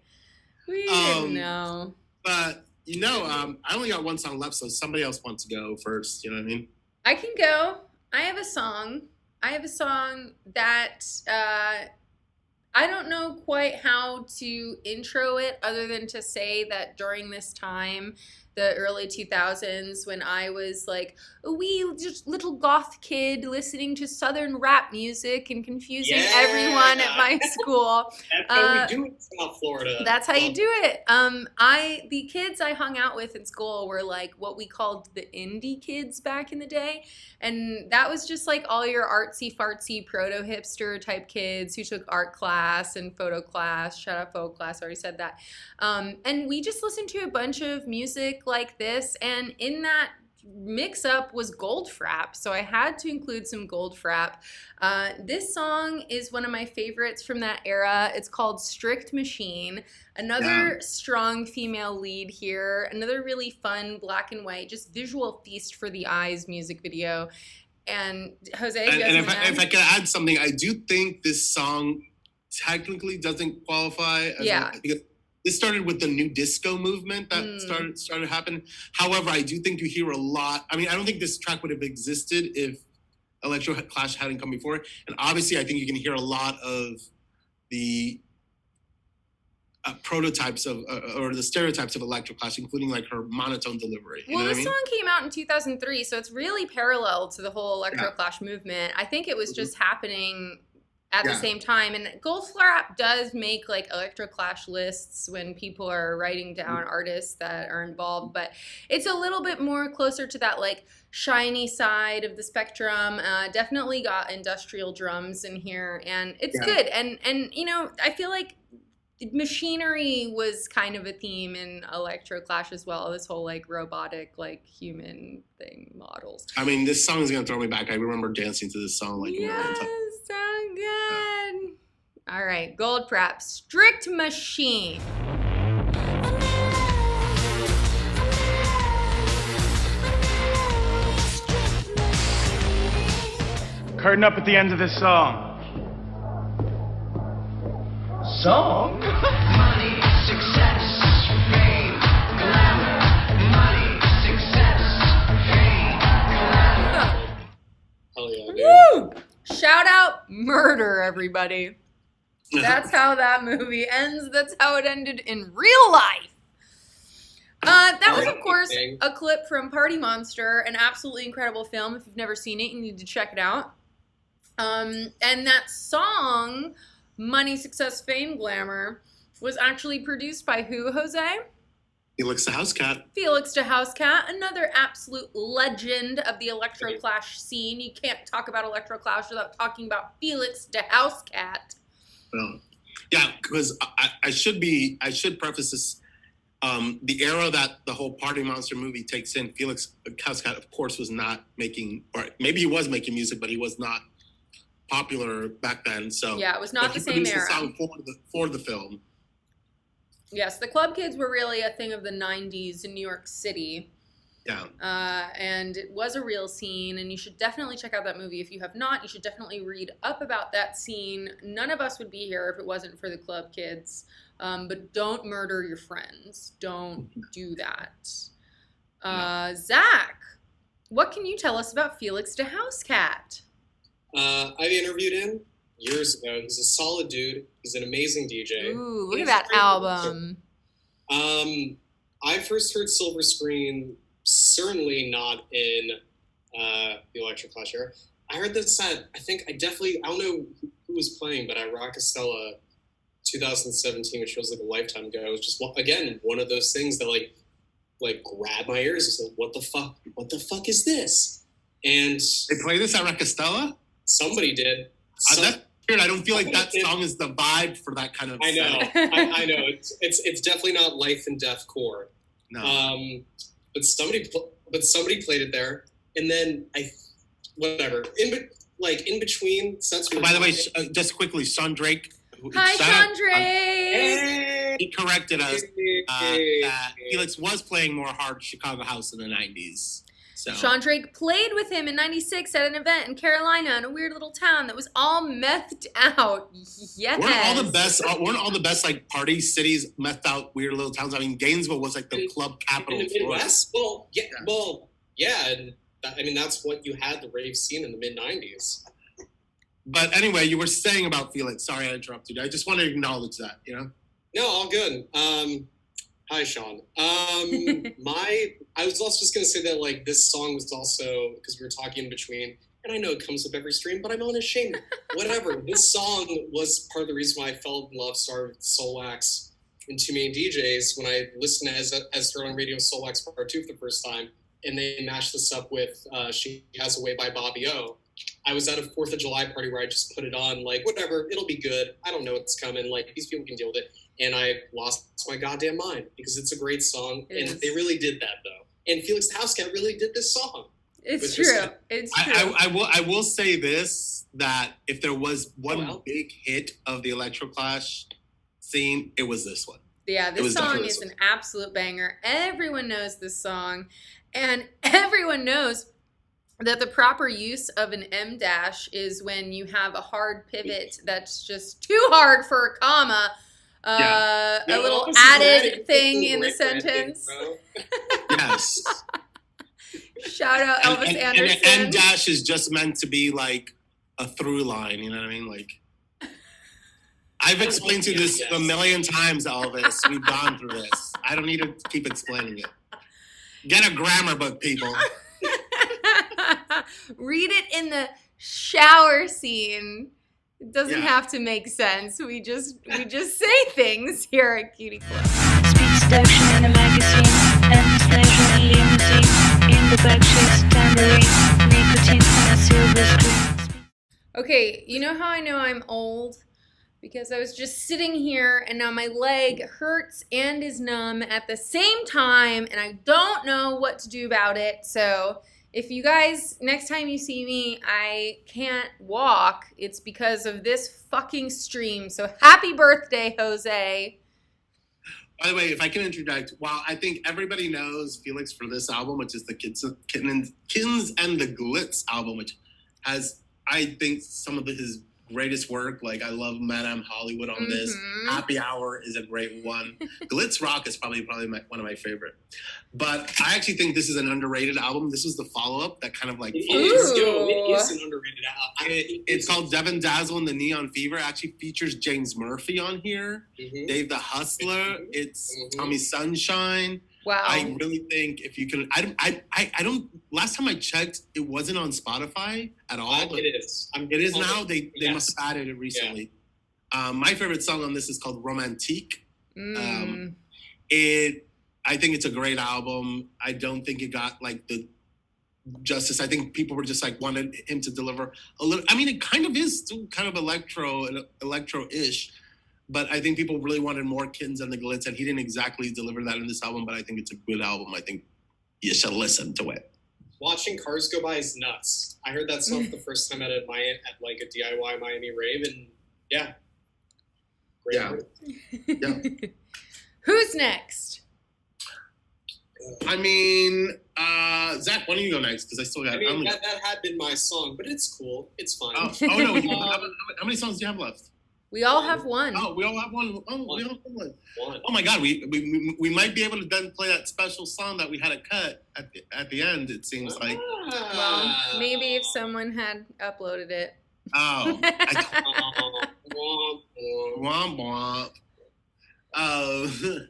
We didn't know. But I only got one song left, so somebody else wants to go first. You know what I mean? I can go. I have a song that I don't know quite how to intro it other than to say that during this time, the early 2000s, when I was like a wee just little goth kid listening to Southern rap music and confusing everyone at my school. That's how we do it in South Florida. That's how you do it. The kids I hung out with in school were like what we called the indie kids back in the day. And that was just like all your artsy fartsy proto hipster type kids who took art class and photo class. Shout out photo class, I already said that. And we just listened to a bunch of music like this, and in that mix up was Goldfrapp, so I had to include some Goldfrapp. This song is one of my favorites from that era. It's called Strict Machine. Another strong female lead here, another really fun black and white, just visual feast for the eyes music video. And Jose, if I could add something, I do think this song technically doesn't qualify as because this started with the new disco movement that started happening. However, I do think you hear a lot. I mean, I don't think this track would have existed if Electroclash hadn't come before. And obviously, I think you can hear a lot of the prototypes of, or the stereotypes of Electroclash, including like her monotone delivery. Well, this song came out in 2003, so it's really parallel to the whole Electroclash movement. I think it was just happening at the same time. And Goldfrapp does make like Electroclash lists when people are writing down artists that are involved, but it's a little bit more closer to that like shiny side of the spectrum. Definitely got industrial drums in here, and it's good. And you know, I feel like machinery was kind of a theme in Electroclash as well. This whole like robotic, like human thing models. I mean, this song is gonna throw me back. I remember dancing to this song like so good. All right, Goldfrapp, Strict Machine. Curtain up at the end of this song. Song? Money, success, fame, glamour. Money, success, fame, glamour. Hell yeah, dude. Woo! Shout out Murder, everybody. That's how that movie ends. That's how it ended in real life. That was, of course, a clip from Party Monster, an absolutely incredible film. If you've never seen it, you need to check it out. And that song, Money, Success, Fame, Glamour, was actually produced by who, Jose? Felix Da Housecat. Felix Da Housecat, another absolute legend of the Electroclash scene. You can't talk about Electroclash without talking about Felix Da Housecat. Well, yeah, because I should preface this. The era that the whole Party Monster movie takes in, Felix Da Housecat, of course, was not making, or maybe he was making music, but he was not popular back then. So yeah, it was not the same era. The song for the film. Yes, the Club Kids were really a thing of the 90s in New York City. Yeah. And it was a real scene, and you should definitely check out that movie. If you have not, you should definitely read up about that scene. None of us would be here if it wasn't for the Club Kids. But don't murder your friends. Don't do that. Zach, what can you tell us about Felix Da Housecat? I've interviewed him years ago. He's a solid dude. He's an amazing DJ. Ooh, look at that album. I first heard Silver Screen, certainly not in the Electroclash era. I heard this at, I don't know who was playing, but at Rockastella 2017, which was like a lifetime ago. It was just, again, one of those things that like grabbed my ears and said, what the fuck is this? And they play this at Rockastella? Somebody did. That's weird. I don't feel like that song is the vibe for that kind of. I know. I know. It's definitely not life and death core. No. But somebody played it there, and then whatever. In between sets. By the way, just quickly, Sean Drake. Hi, Sean Drake. He corrected us that Felix was playing more hard Chicago house in the 90s. So. Sean Drake played with him in '96 at an event in Carolina in a weird little town that was all methed out. Yes. Weren't all the best like party cities methed out weird little towns? I mean, Gainesville was like the club capital in the Midwest. Well, yeah. And I mean, that's what you had the rave scene in the mid '90s. But anyway, you were saying about Felix. Sorry, I interrupted you. I just want to acknowledge that, you know? No, all good. Hi, Sean. I was also just going to say that, like, this song was also, because we were talking in between, and I know it comes up every stream, but I'm unashamed. Whatever. This song was part of the reason why I fell in love, started with Soul Wax and Too Many DJs when I listened to as heard on radio Soul Wax Part 2 for the first time, and they mashed this up with She Has a Way by Bobby O. I was at a 4th of July party where I just put it on, like, whatever, it'll be good. I don't know what's coming. Like, these people can deal with it. And I lost my goddamn mind because it's a great song. And they really did that, though. And Felix Da Housecat really did this song. It's true. It's true. I will say this, that if there was one big hit of the Electroclash scene, it was this one. Yeah, this song is an absolute banger. Everyone knows this song. And everyone knows that the proper use of an M dash is when you have a hard pivot that's just too hard for a comma. A little added thing in the sentence. Yes. Shout out Elvis Anderson. And M dash is just meant to be like a through line, you know what I mean? Like, I've explained to this a million times, Elvis. We've gone through this. I don't need to keep explaining it. Get a grammar book, people. Read it in the shower scene. It doesn't have to make sense. We just say things here at Cutie Club. Speed station in a magazine, and station in limousine. In the back she's tambourine, nicotine on a silver screen. Okay, you know how I know I'm old? Because I was just sitting here and now my leg hurts and is numb at the same time and I don't know what to do about it. So if you guys, next time you see me, I can't walk, it's because of this fucking stream. So happy birthday, Jose. By the way, if I can interject, while I think everybody knows Felix for this album, which is the Kittens and the Glitz album, which has, I think, some of his greatest work. Like, I love Madame Hollywood on this. Happy Hour is a great one. Glitz Rock is probably one of my favorite. But I actually think this is an underrated album. This was the follow-up that kind of like... It is an underrated album. It's called Devin Dazzle and the Neon Fever. It actually features James Murphy on here. Dave the Hustler. It's Tommy Sunshine. Wow. I really think if you can, I don't, last time I checked, it wasn't on Spotify at all. It is. It is now. They must have added it recently. Yeah. My favorite song on this is called Romantique. I think it's a great album. I don't think it got like the justice. I think people were just like wanted him to deliver a little, I mean, it kind of is still kind of electro-ish. But I think people really wanted more Kittens and the Glitz, and he didn't exactly deliver that in this album, but I think it's a good album. I think you should listen to it. Watching Cars Go By is nuts. I heard that song for the first time at like a DIY Miami rave, and great. Who's next? I mean, Zach, why don't you go next? Because I still got. That had been my song, but it's cool. It's fine. Oh no! How many songs do you have left? We all have one. Oh, we all have one. Oh, we all have one. Oh my God, we might be able to then play that special song that we had to cut at the end. It seems like. Well, maybe if someone had uploaded it. Oh. Womp womp.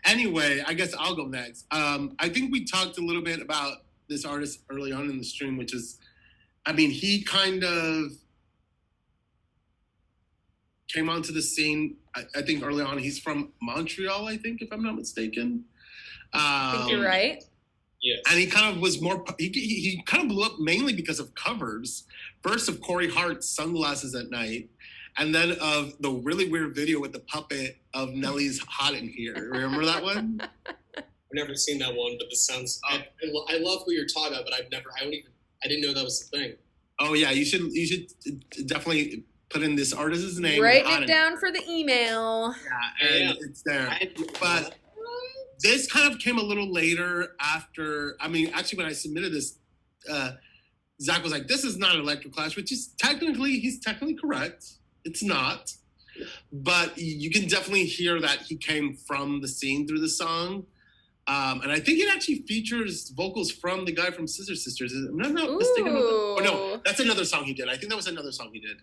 Anyway, I guess I'll go next. I think we talked a little bit about this artist early on in the stream, which is, I mean, he kind of came onto the scene, I think early on. He's from Montreal, I think, if I'm not mistaken. I think you're right. Yes. And he kind of was more, he kind of blew up mainly because of covers. First of Corey Hart's Sunglasses at Night, and then of the really weird video with the puppet of Nelly's Hot in Here. Remember that one? I've never seen that one, but this sounds, I love who you're talking about, but I didn't know that was the thing. Oh yeah, you should definitely put in this artist's name. Writing it down for the email. Yeah, and it's there. But this kind of came a little later after, I mean, actually when I submitted this, Zach was like, this is not Electroclash, which is he's technically correct. It's not. But you can definitely hear that he came from the scene through the song. And I think it actually features vocals from the guy from Scissor Sisters. I'm not mistaken. Oh, no, that's another song he did. I think that was another song he did.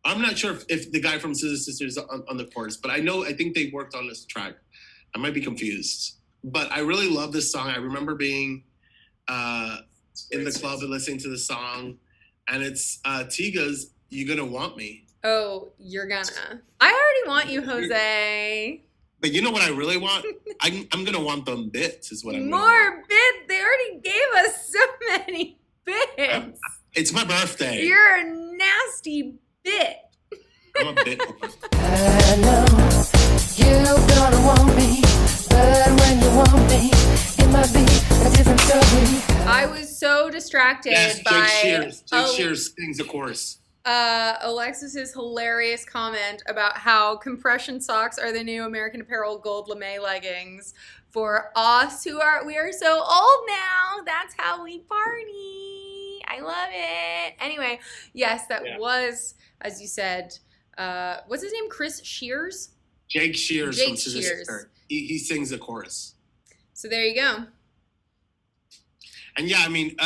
I'm not sure if the guy from Scissor Sisters is on the chorus, but I think they worked on this track. I might be confused. But I really love this song. I remember being in the club and listening to the song. And it's Tiga's You Gonna Want Me. Oh, you're gonna. I already want you, Jose. But you know what I really want? I'm gonna want them bits is what I'm More bits? They already gave us so many bits. It's my birthday. You're a nasty bit. I'm a bit. I know you're gonna want me, but when you want me, it might be a different story. I was so distracted by Jake Shears sings the chorus. Alexis's hilarious comment about how compression socks are the new American Apparel gold lame leggings for us we are so old now. That's how we party. I love it. Anyway, yes, that was, as you said, what's his name? Chris Shears? Jake Shears. Jake Shears. He sings the chorus. So there you go. And yeah, I mean,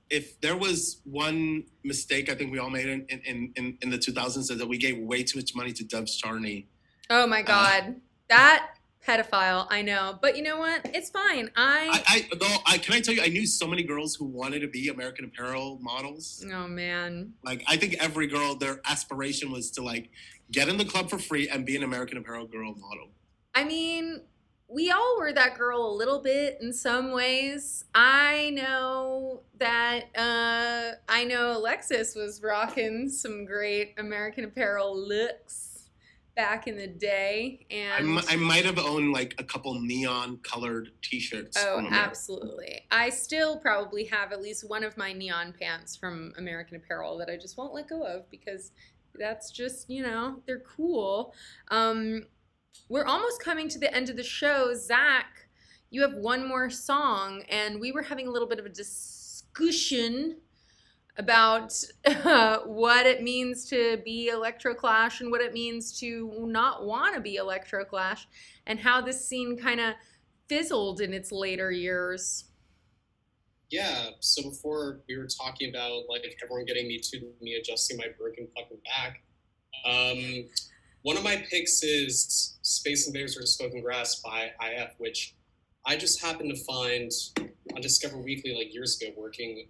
if there was one mistake I think we all made in the 2000s is that we gave way too much money to Dubs Charney. Oh my God, that pedophile! I know, but you know what? It's fine. Can I tell you? I knew so many girls who wanted to be American Apparel models. Oh man! Like I think every girl, their aspiration was to like get in the club for free and be an American Apparel girl model. I mean, we all were that girl a little bit in some ways. I know that Alexis was rocking some great American Apparel looks back in the day. And I might have owned like a couple neon colored t-shirts. Oh, absolutely. I still probably have at least one of my neon pants from American Apparel that I just won't let go of because that's just, they're cool. We're almost coming to the end of the show. Zach, you have one more song, and we were having a little bit of a discussion about what it means to be Electroclash and what it means to not want to be Electroclash, and how this scene kind of fizzled in its later years. Yeah, so before we were talking about like everyone getting me adjusting my broken fucking back. One of my picks is Space Invaders or Spoken Grass by IF, which I just happened to find on Discover Weekly like years ago, working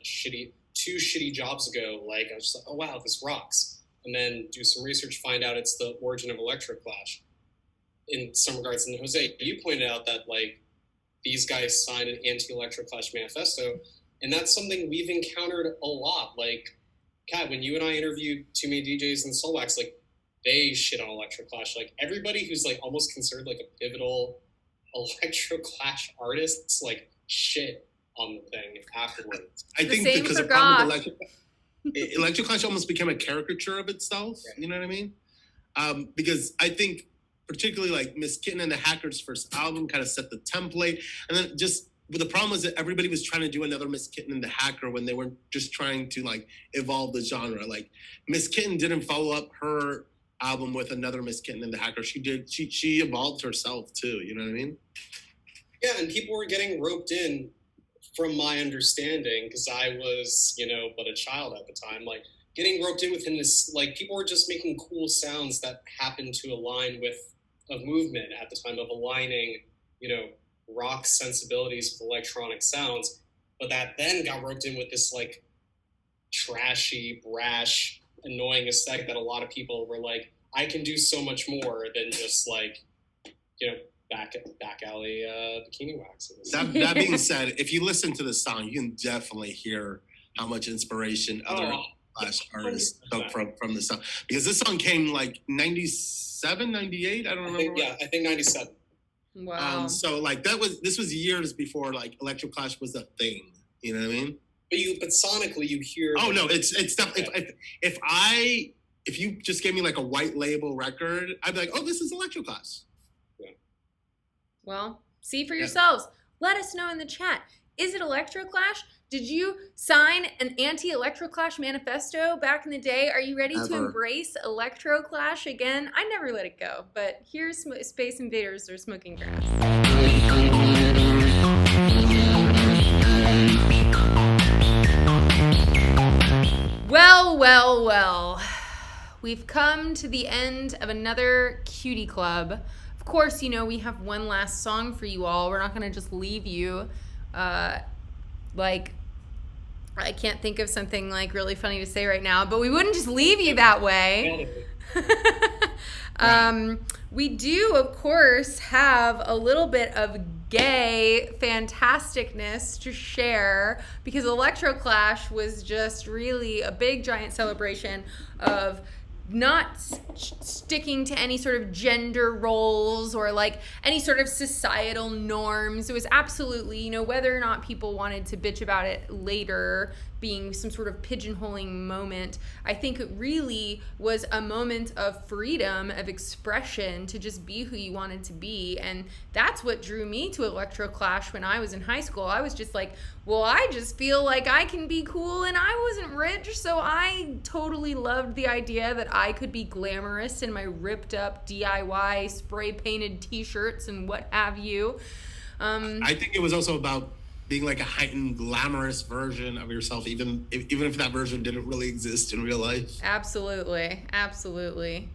two shitty jobs ago. Like I was just like, oh wow, this rocks. And then do some research, find out it's the origin of Electroclash in some regards. And Jose, you pointed out that like these guys signed an anti-Electroclash manifesto, and that's something we've encountered a lot. Like, Kat, when you and I interviewed too many DJs in Soulwax, like they shit on Electroclash. Like everybody who's like almost considered like a pivotal Electroclash artists like shit on the thing afterwards. I think because the problem with Electroclash almost became a caricature of itself. Right. You know what I mean? Because I think particularly like Miss Kittin and the Hacker's first album kind of set the template, and then but the problem was that everybody was trying to do another Miss Kittin and the Hacker when they were just trying to like evolve the genre. Like Miss Kittin didn't follow up her album with another Miss Kittin and the Hacker. She evolved herself too, you know what I mean? Yeah, and people were getting roped in from my understanding, because I was, but a child at the time, like getting roped in within this, like people were just making cool sounds that happened to align with a movement at the time of aligning, rock sensibilities with electronic sounds, but that then got roped in with this like trashy, brash, annoying aesthetic that a lot of people were like, I can do so much more than just like, back alley bikini waxes. That being said, if you listen to the song, you can definitely hear how much inspiration other artists took from the song. Because this song came like 97, 98, I don't remember. I think 97. Wow. So like this was years before like Electroclash was a thing. You know what I mean? But sonically you hear. Oh no, it's definitely. If you just gave me like a white label record, I'd be like, oh, this is Electroclash. Yeah. Well, see for yourselves. Let us know in the chat. Is it Electroclash? Did you sign an anti-Electroclash manifesto back in the day? Are you ready to embrace Electroclash again? I never let it go, but here's Space Invaders or Smoking Grass. we've come to the end of another Cutie Club. Of course, you know, we have one last song for you all. We're not going to just leave you, like, I can't think of something, like, really funny to say right now, but we wouldn't just leave you that way. We do, of course, have a little bit of gay fantasticness to share, because Electroclash was just really a big giant celebration of not sticking to any sort of gender roles or like any sort of societal norms. It was absolutely, you know, whether or not people wanted to bitch about it later being some sort of pigeonholing moment, I think it really was a moment of freedom, of expression, to just be who you wanted to be. And that's what drew me to Electroclash when I was in high school. I was just like, well, I just feel like I can be cool, and I wasn't rich, so I totally loved the idea that I could be glamorous in my ripped up DIY spray painted t-shirts and what have you. I think it was also about being like a heightened, glamorous version of yourself, even if that version didn't really exist in real life. Absolutely, absolutely.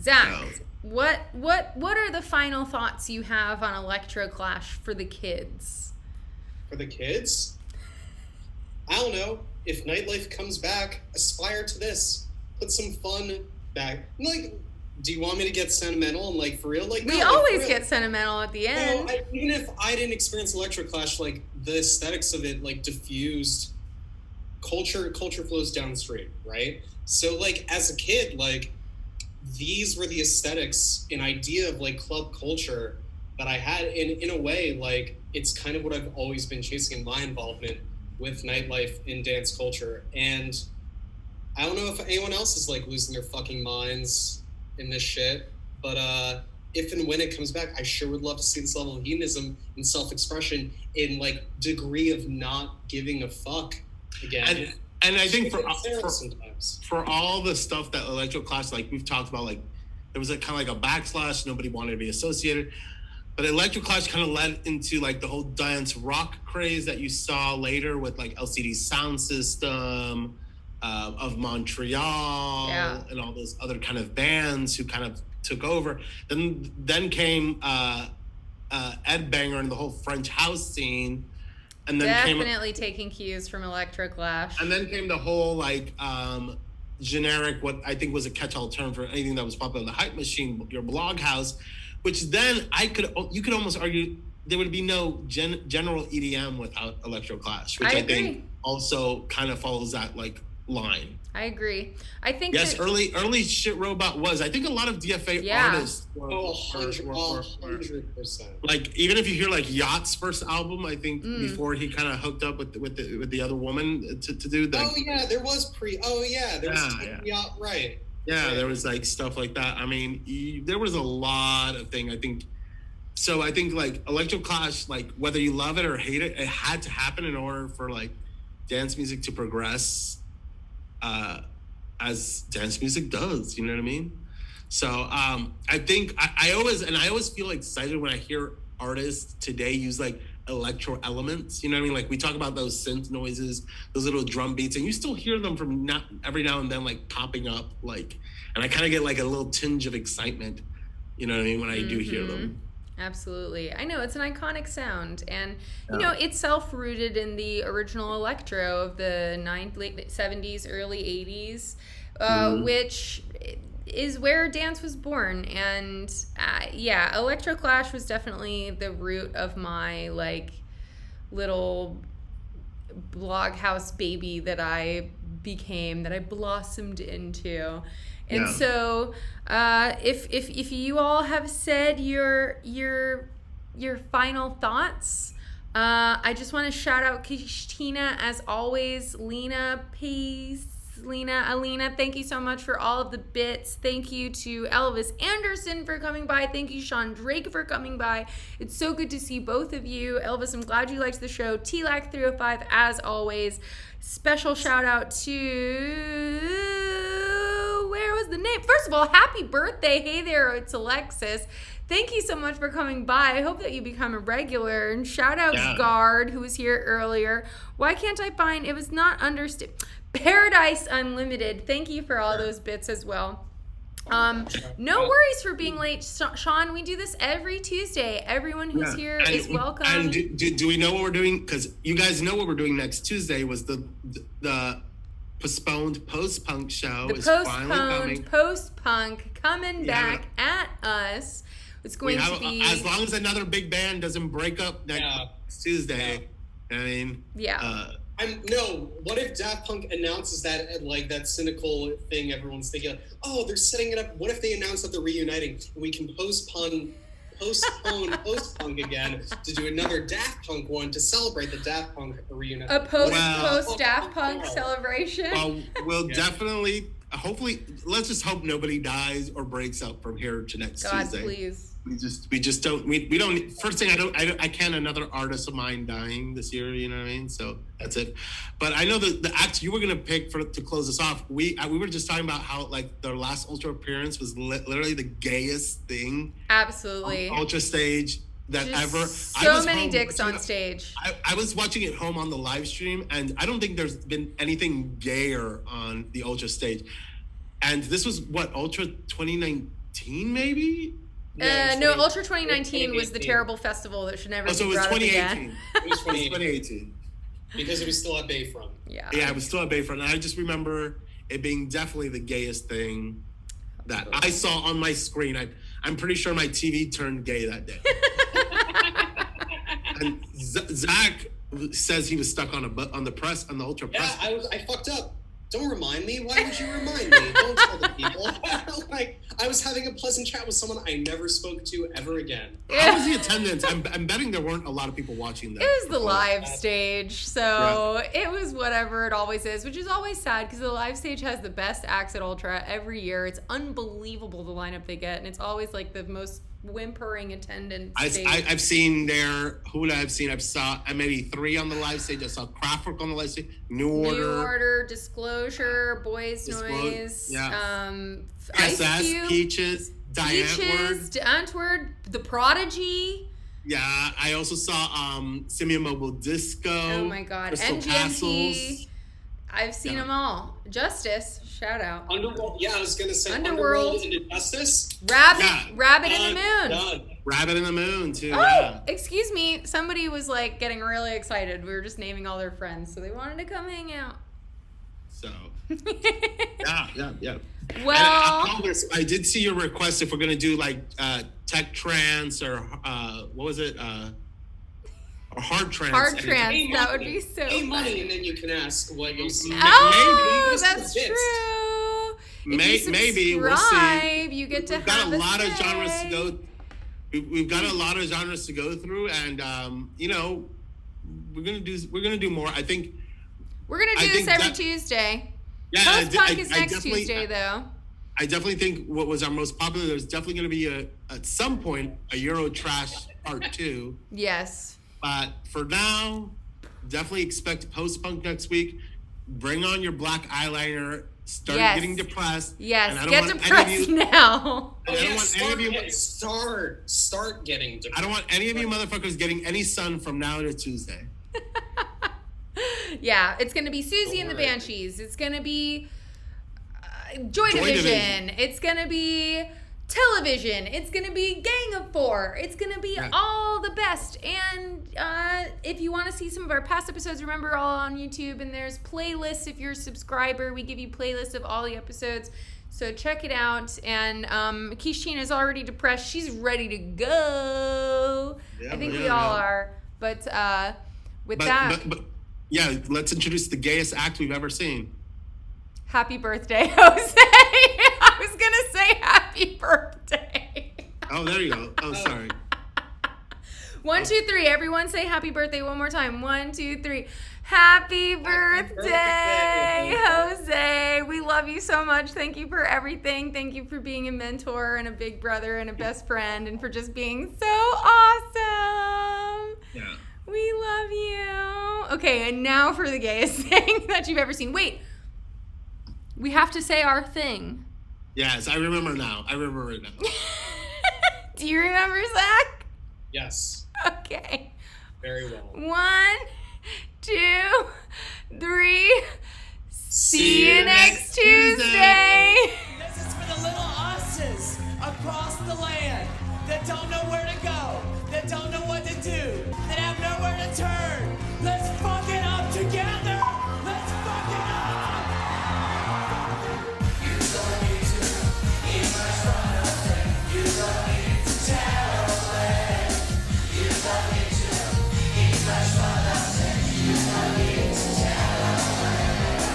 Zach, what are the final thoughts you have on Electroclash for the kids? For the kids? I don't know. If nightlife comes back, aspire to this. Put some fun back. Like, do you want me to get sentimental and like for real? Like we always get sentimental at the end. No, even if I didn't experience Electroclash, like the aesthetics of it, like diffused. Culture flows downstream, right? So like as a kid, like these were the aesthetics, an idea of like club culture that I had. In a way, like it's kind of what I've always been chasing in my involvement with nightlife in dance culture. And I don't know if anyone else is like losing their fucking minds in this shit, but if and when it comes back, I sure would love to see this level of hedonism and self-expression in like degree of not giving a fuck again. And I think for all the stuff that Electroclash, like we've talked about, like there was a kind of like a backslash, nobody wanted to be associated, but Electroclash kind of led into like the whole dance rock craze that you saw later with like LCD Sound System, of Montreal, and all those other kind of bands who kind of took over. Then came Ed Banger and the whole French house scene, and then definitely taking cues from Electroclash. And then came the whole like generic, what I think was a catch-all term for anything that was popular in the hype machine, your blog house, which then you could almost argue there would be no general EDM without Electroclash, which I think also kind of follows that like line. I agree. I think early Shit Robot was. I think a lot of DFA artists were 100%. Like even if you hear like Yacht's first album, I think before he kind of hooked up with the other woman to do that. There was Yacht, right? Yeah, there was like stuff like that. I mean, there was a lot of things. I think like Electroclash, like whether you love it or hate it, it had to happen in order for like dance music to progress. As dance music does, you know what I mean? So I think I always feel excited when I hear artists today use like electro elements, you know what I mean? Like we talk about those synth noises, those little drum beats, and you still hear them from every now and then like popping up, like, and I kind of get like a little tinge of excitement, you know what I mean, when I do hear them. Absolutely. I know, it's an iconic sound, and you know, it's self-rooted in the original electro of the late 70s, early 80s, which is where dance was born. And Electroclash was definitely the root of my like little blog house baby that I blossomed into. And so, if you all have said your final thoughts, I just want to shout out Christina as always, Lena, peace, Lena, Alina, thank you so much for all of the bits. Thank you to Elvis Anderson for coming by. Thank you, Sean Drake, for coming by. It's so good to see both of you. Elvis, I'm glad you liked the show. TLAC305, as always. Special shout out to... where was the name? First of all, happy birthday. Hey there, it's Alexis. Thank you so much for coming by. I hope that you become a regular. And shout out Guard, who was here earlier. Why can't I find... It was not understood. Paradise Unlimited. Thank you for all those bits as well. No worries for being late, Sean. We do this every Tuesday. Everyone who's here is welcome. And do we know what we're doing? Because you guys know what we're doing next Tuesday was the postponed post-punk show. The postponed post-punk coming back at us. It's going to be... As long as another big band doesn't break up next Tuesday. I mean... Yeah. What if Daft Punk announces that, like, that cynical thing everyone's thinking, oh, they're setting it up. What if they announce that they're reuniting? We can postpone post-punk again to do another Daft Punk one to celebrate the Daft Punk reunion. A post-Daft Punk celebration? We'll definitely, hopefully, let's just hope nobody dies or breaks up from here to next Tuesday. God, please. We just don't, we don't, first thing, I can't another artist of mine dying this year, you know what I mean? So that's it. But I know the act you were going to pick to close us off, we were just talking about how, like, their last Ultra appearance was literally the gayest thing. Absolutely. On Ultra stage that just ever. So many dicks on stage. I was watching it home on the live stream, and I don't think there's been anything gayer on the Ultra stage. And this was, what, Ultra 2019, maybe? No, Ultra 2019 was the terrible festival that should never be brought up again. It was 2018. Because it was still at Bayfront. Yeah, it was still at Bayfront. And I just remember it being definitely the gayest thing that I saw on my screen. I'm pretty sure my TV turned gay that day. And Zach says he was stuck on the Ultra press. Yeah, I fucked up. Don't remind me. Why would you remind me? Don't tell the people. Like, I was having a pleasant chat with someone I never spoke to ever again. How was the attendance? I'm betting there weren't a lot of people watching that. It was the live stage, so it was whatever it always is, which is always sad because the live stage has the best acts at Ultra every year. It's unbelievable the lineup they get, and it's always like the most whimpering attendance. I've seen I saw maybe 3 on the live stage. I saw Kraftwerk on the live stage. New Order, Disclosure, Boys Noise, SS, Peaches, Antwoord, The Prodigy. Yeah, I also saw Simian Mobile Disco. Oh my God, Crystal NGMT. Castles. I've seen them all. Justice, shout out. Underworld, yeah, I was gonna say Underworld into Justice. Rabbit in the Moon. Done. Rabbit in the Moon too. Oh, excuse me. Somebody was like getting really excited. We were just naming all their friends, so they wanted to come hang out. So, yeah. Well, I did see your request if we're gonna do like tech trance or what was it? Or hard trance. Hard trance. That would be so Pay money and then you can ask what you'll see. Oh, that's true. Maybe we'll see. You get to We've got have a lot of say. genres to go. We've got a lot of genres to go through, and we're gonna do more. I think we're gonna do this every Tuesday. Yeah, Post-punk is next Tuesday, though. I definitely think what was our most popular. There's definitely going to be at some point a Euro Trash Part 2. Yes. But for now, definitely expect post-punk next week. Bring on your black eyeliner. Start getting depressed. Yes, and I don't get want depressed now. I don't want any of you. Start getting depressed. I don't want any of you motherfuckers getting any sun from now to Tuesday. Yeah, it's going to be Susie and the Banshees. It's going to be Joy Division. It's going to be Television. It's going to be Gang of Four. It's going to be all the best. And if you want to see some of our past episodes, remember, all on YouTube. And there's playlists if you're a subscriber. We give you playlists of all the episodes. So check it out. And Kishina is already depressed. She's ready to go. I think we all are. But with that... Yeah, let's introduce the gayest act we've ever seen. Happy birthday, Jose. I was going to say happy birthday. Oh, there you go. Oh, sorry. 1, 2, 3. Everyone say happy birthday one more time. 1, 2, 3. Happy birthday, Jose. We love you so much. Thank you for everything. Thank you for being a mentor and a big brother and a best friend and for just being so awesome. Yeah. We love you. Okay, and now for the gayest thing that you've ever seen. Wait. We have to say our thing. Yes, I remember now. I remember it now. Do you remember, Zach? Yes. Okay. Very well. 1, 2, 3. See you next Tuesday. This is for the little awesome. the land, that don't know where to go, that don't know what to do.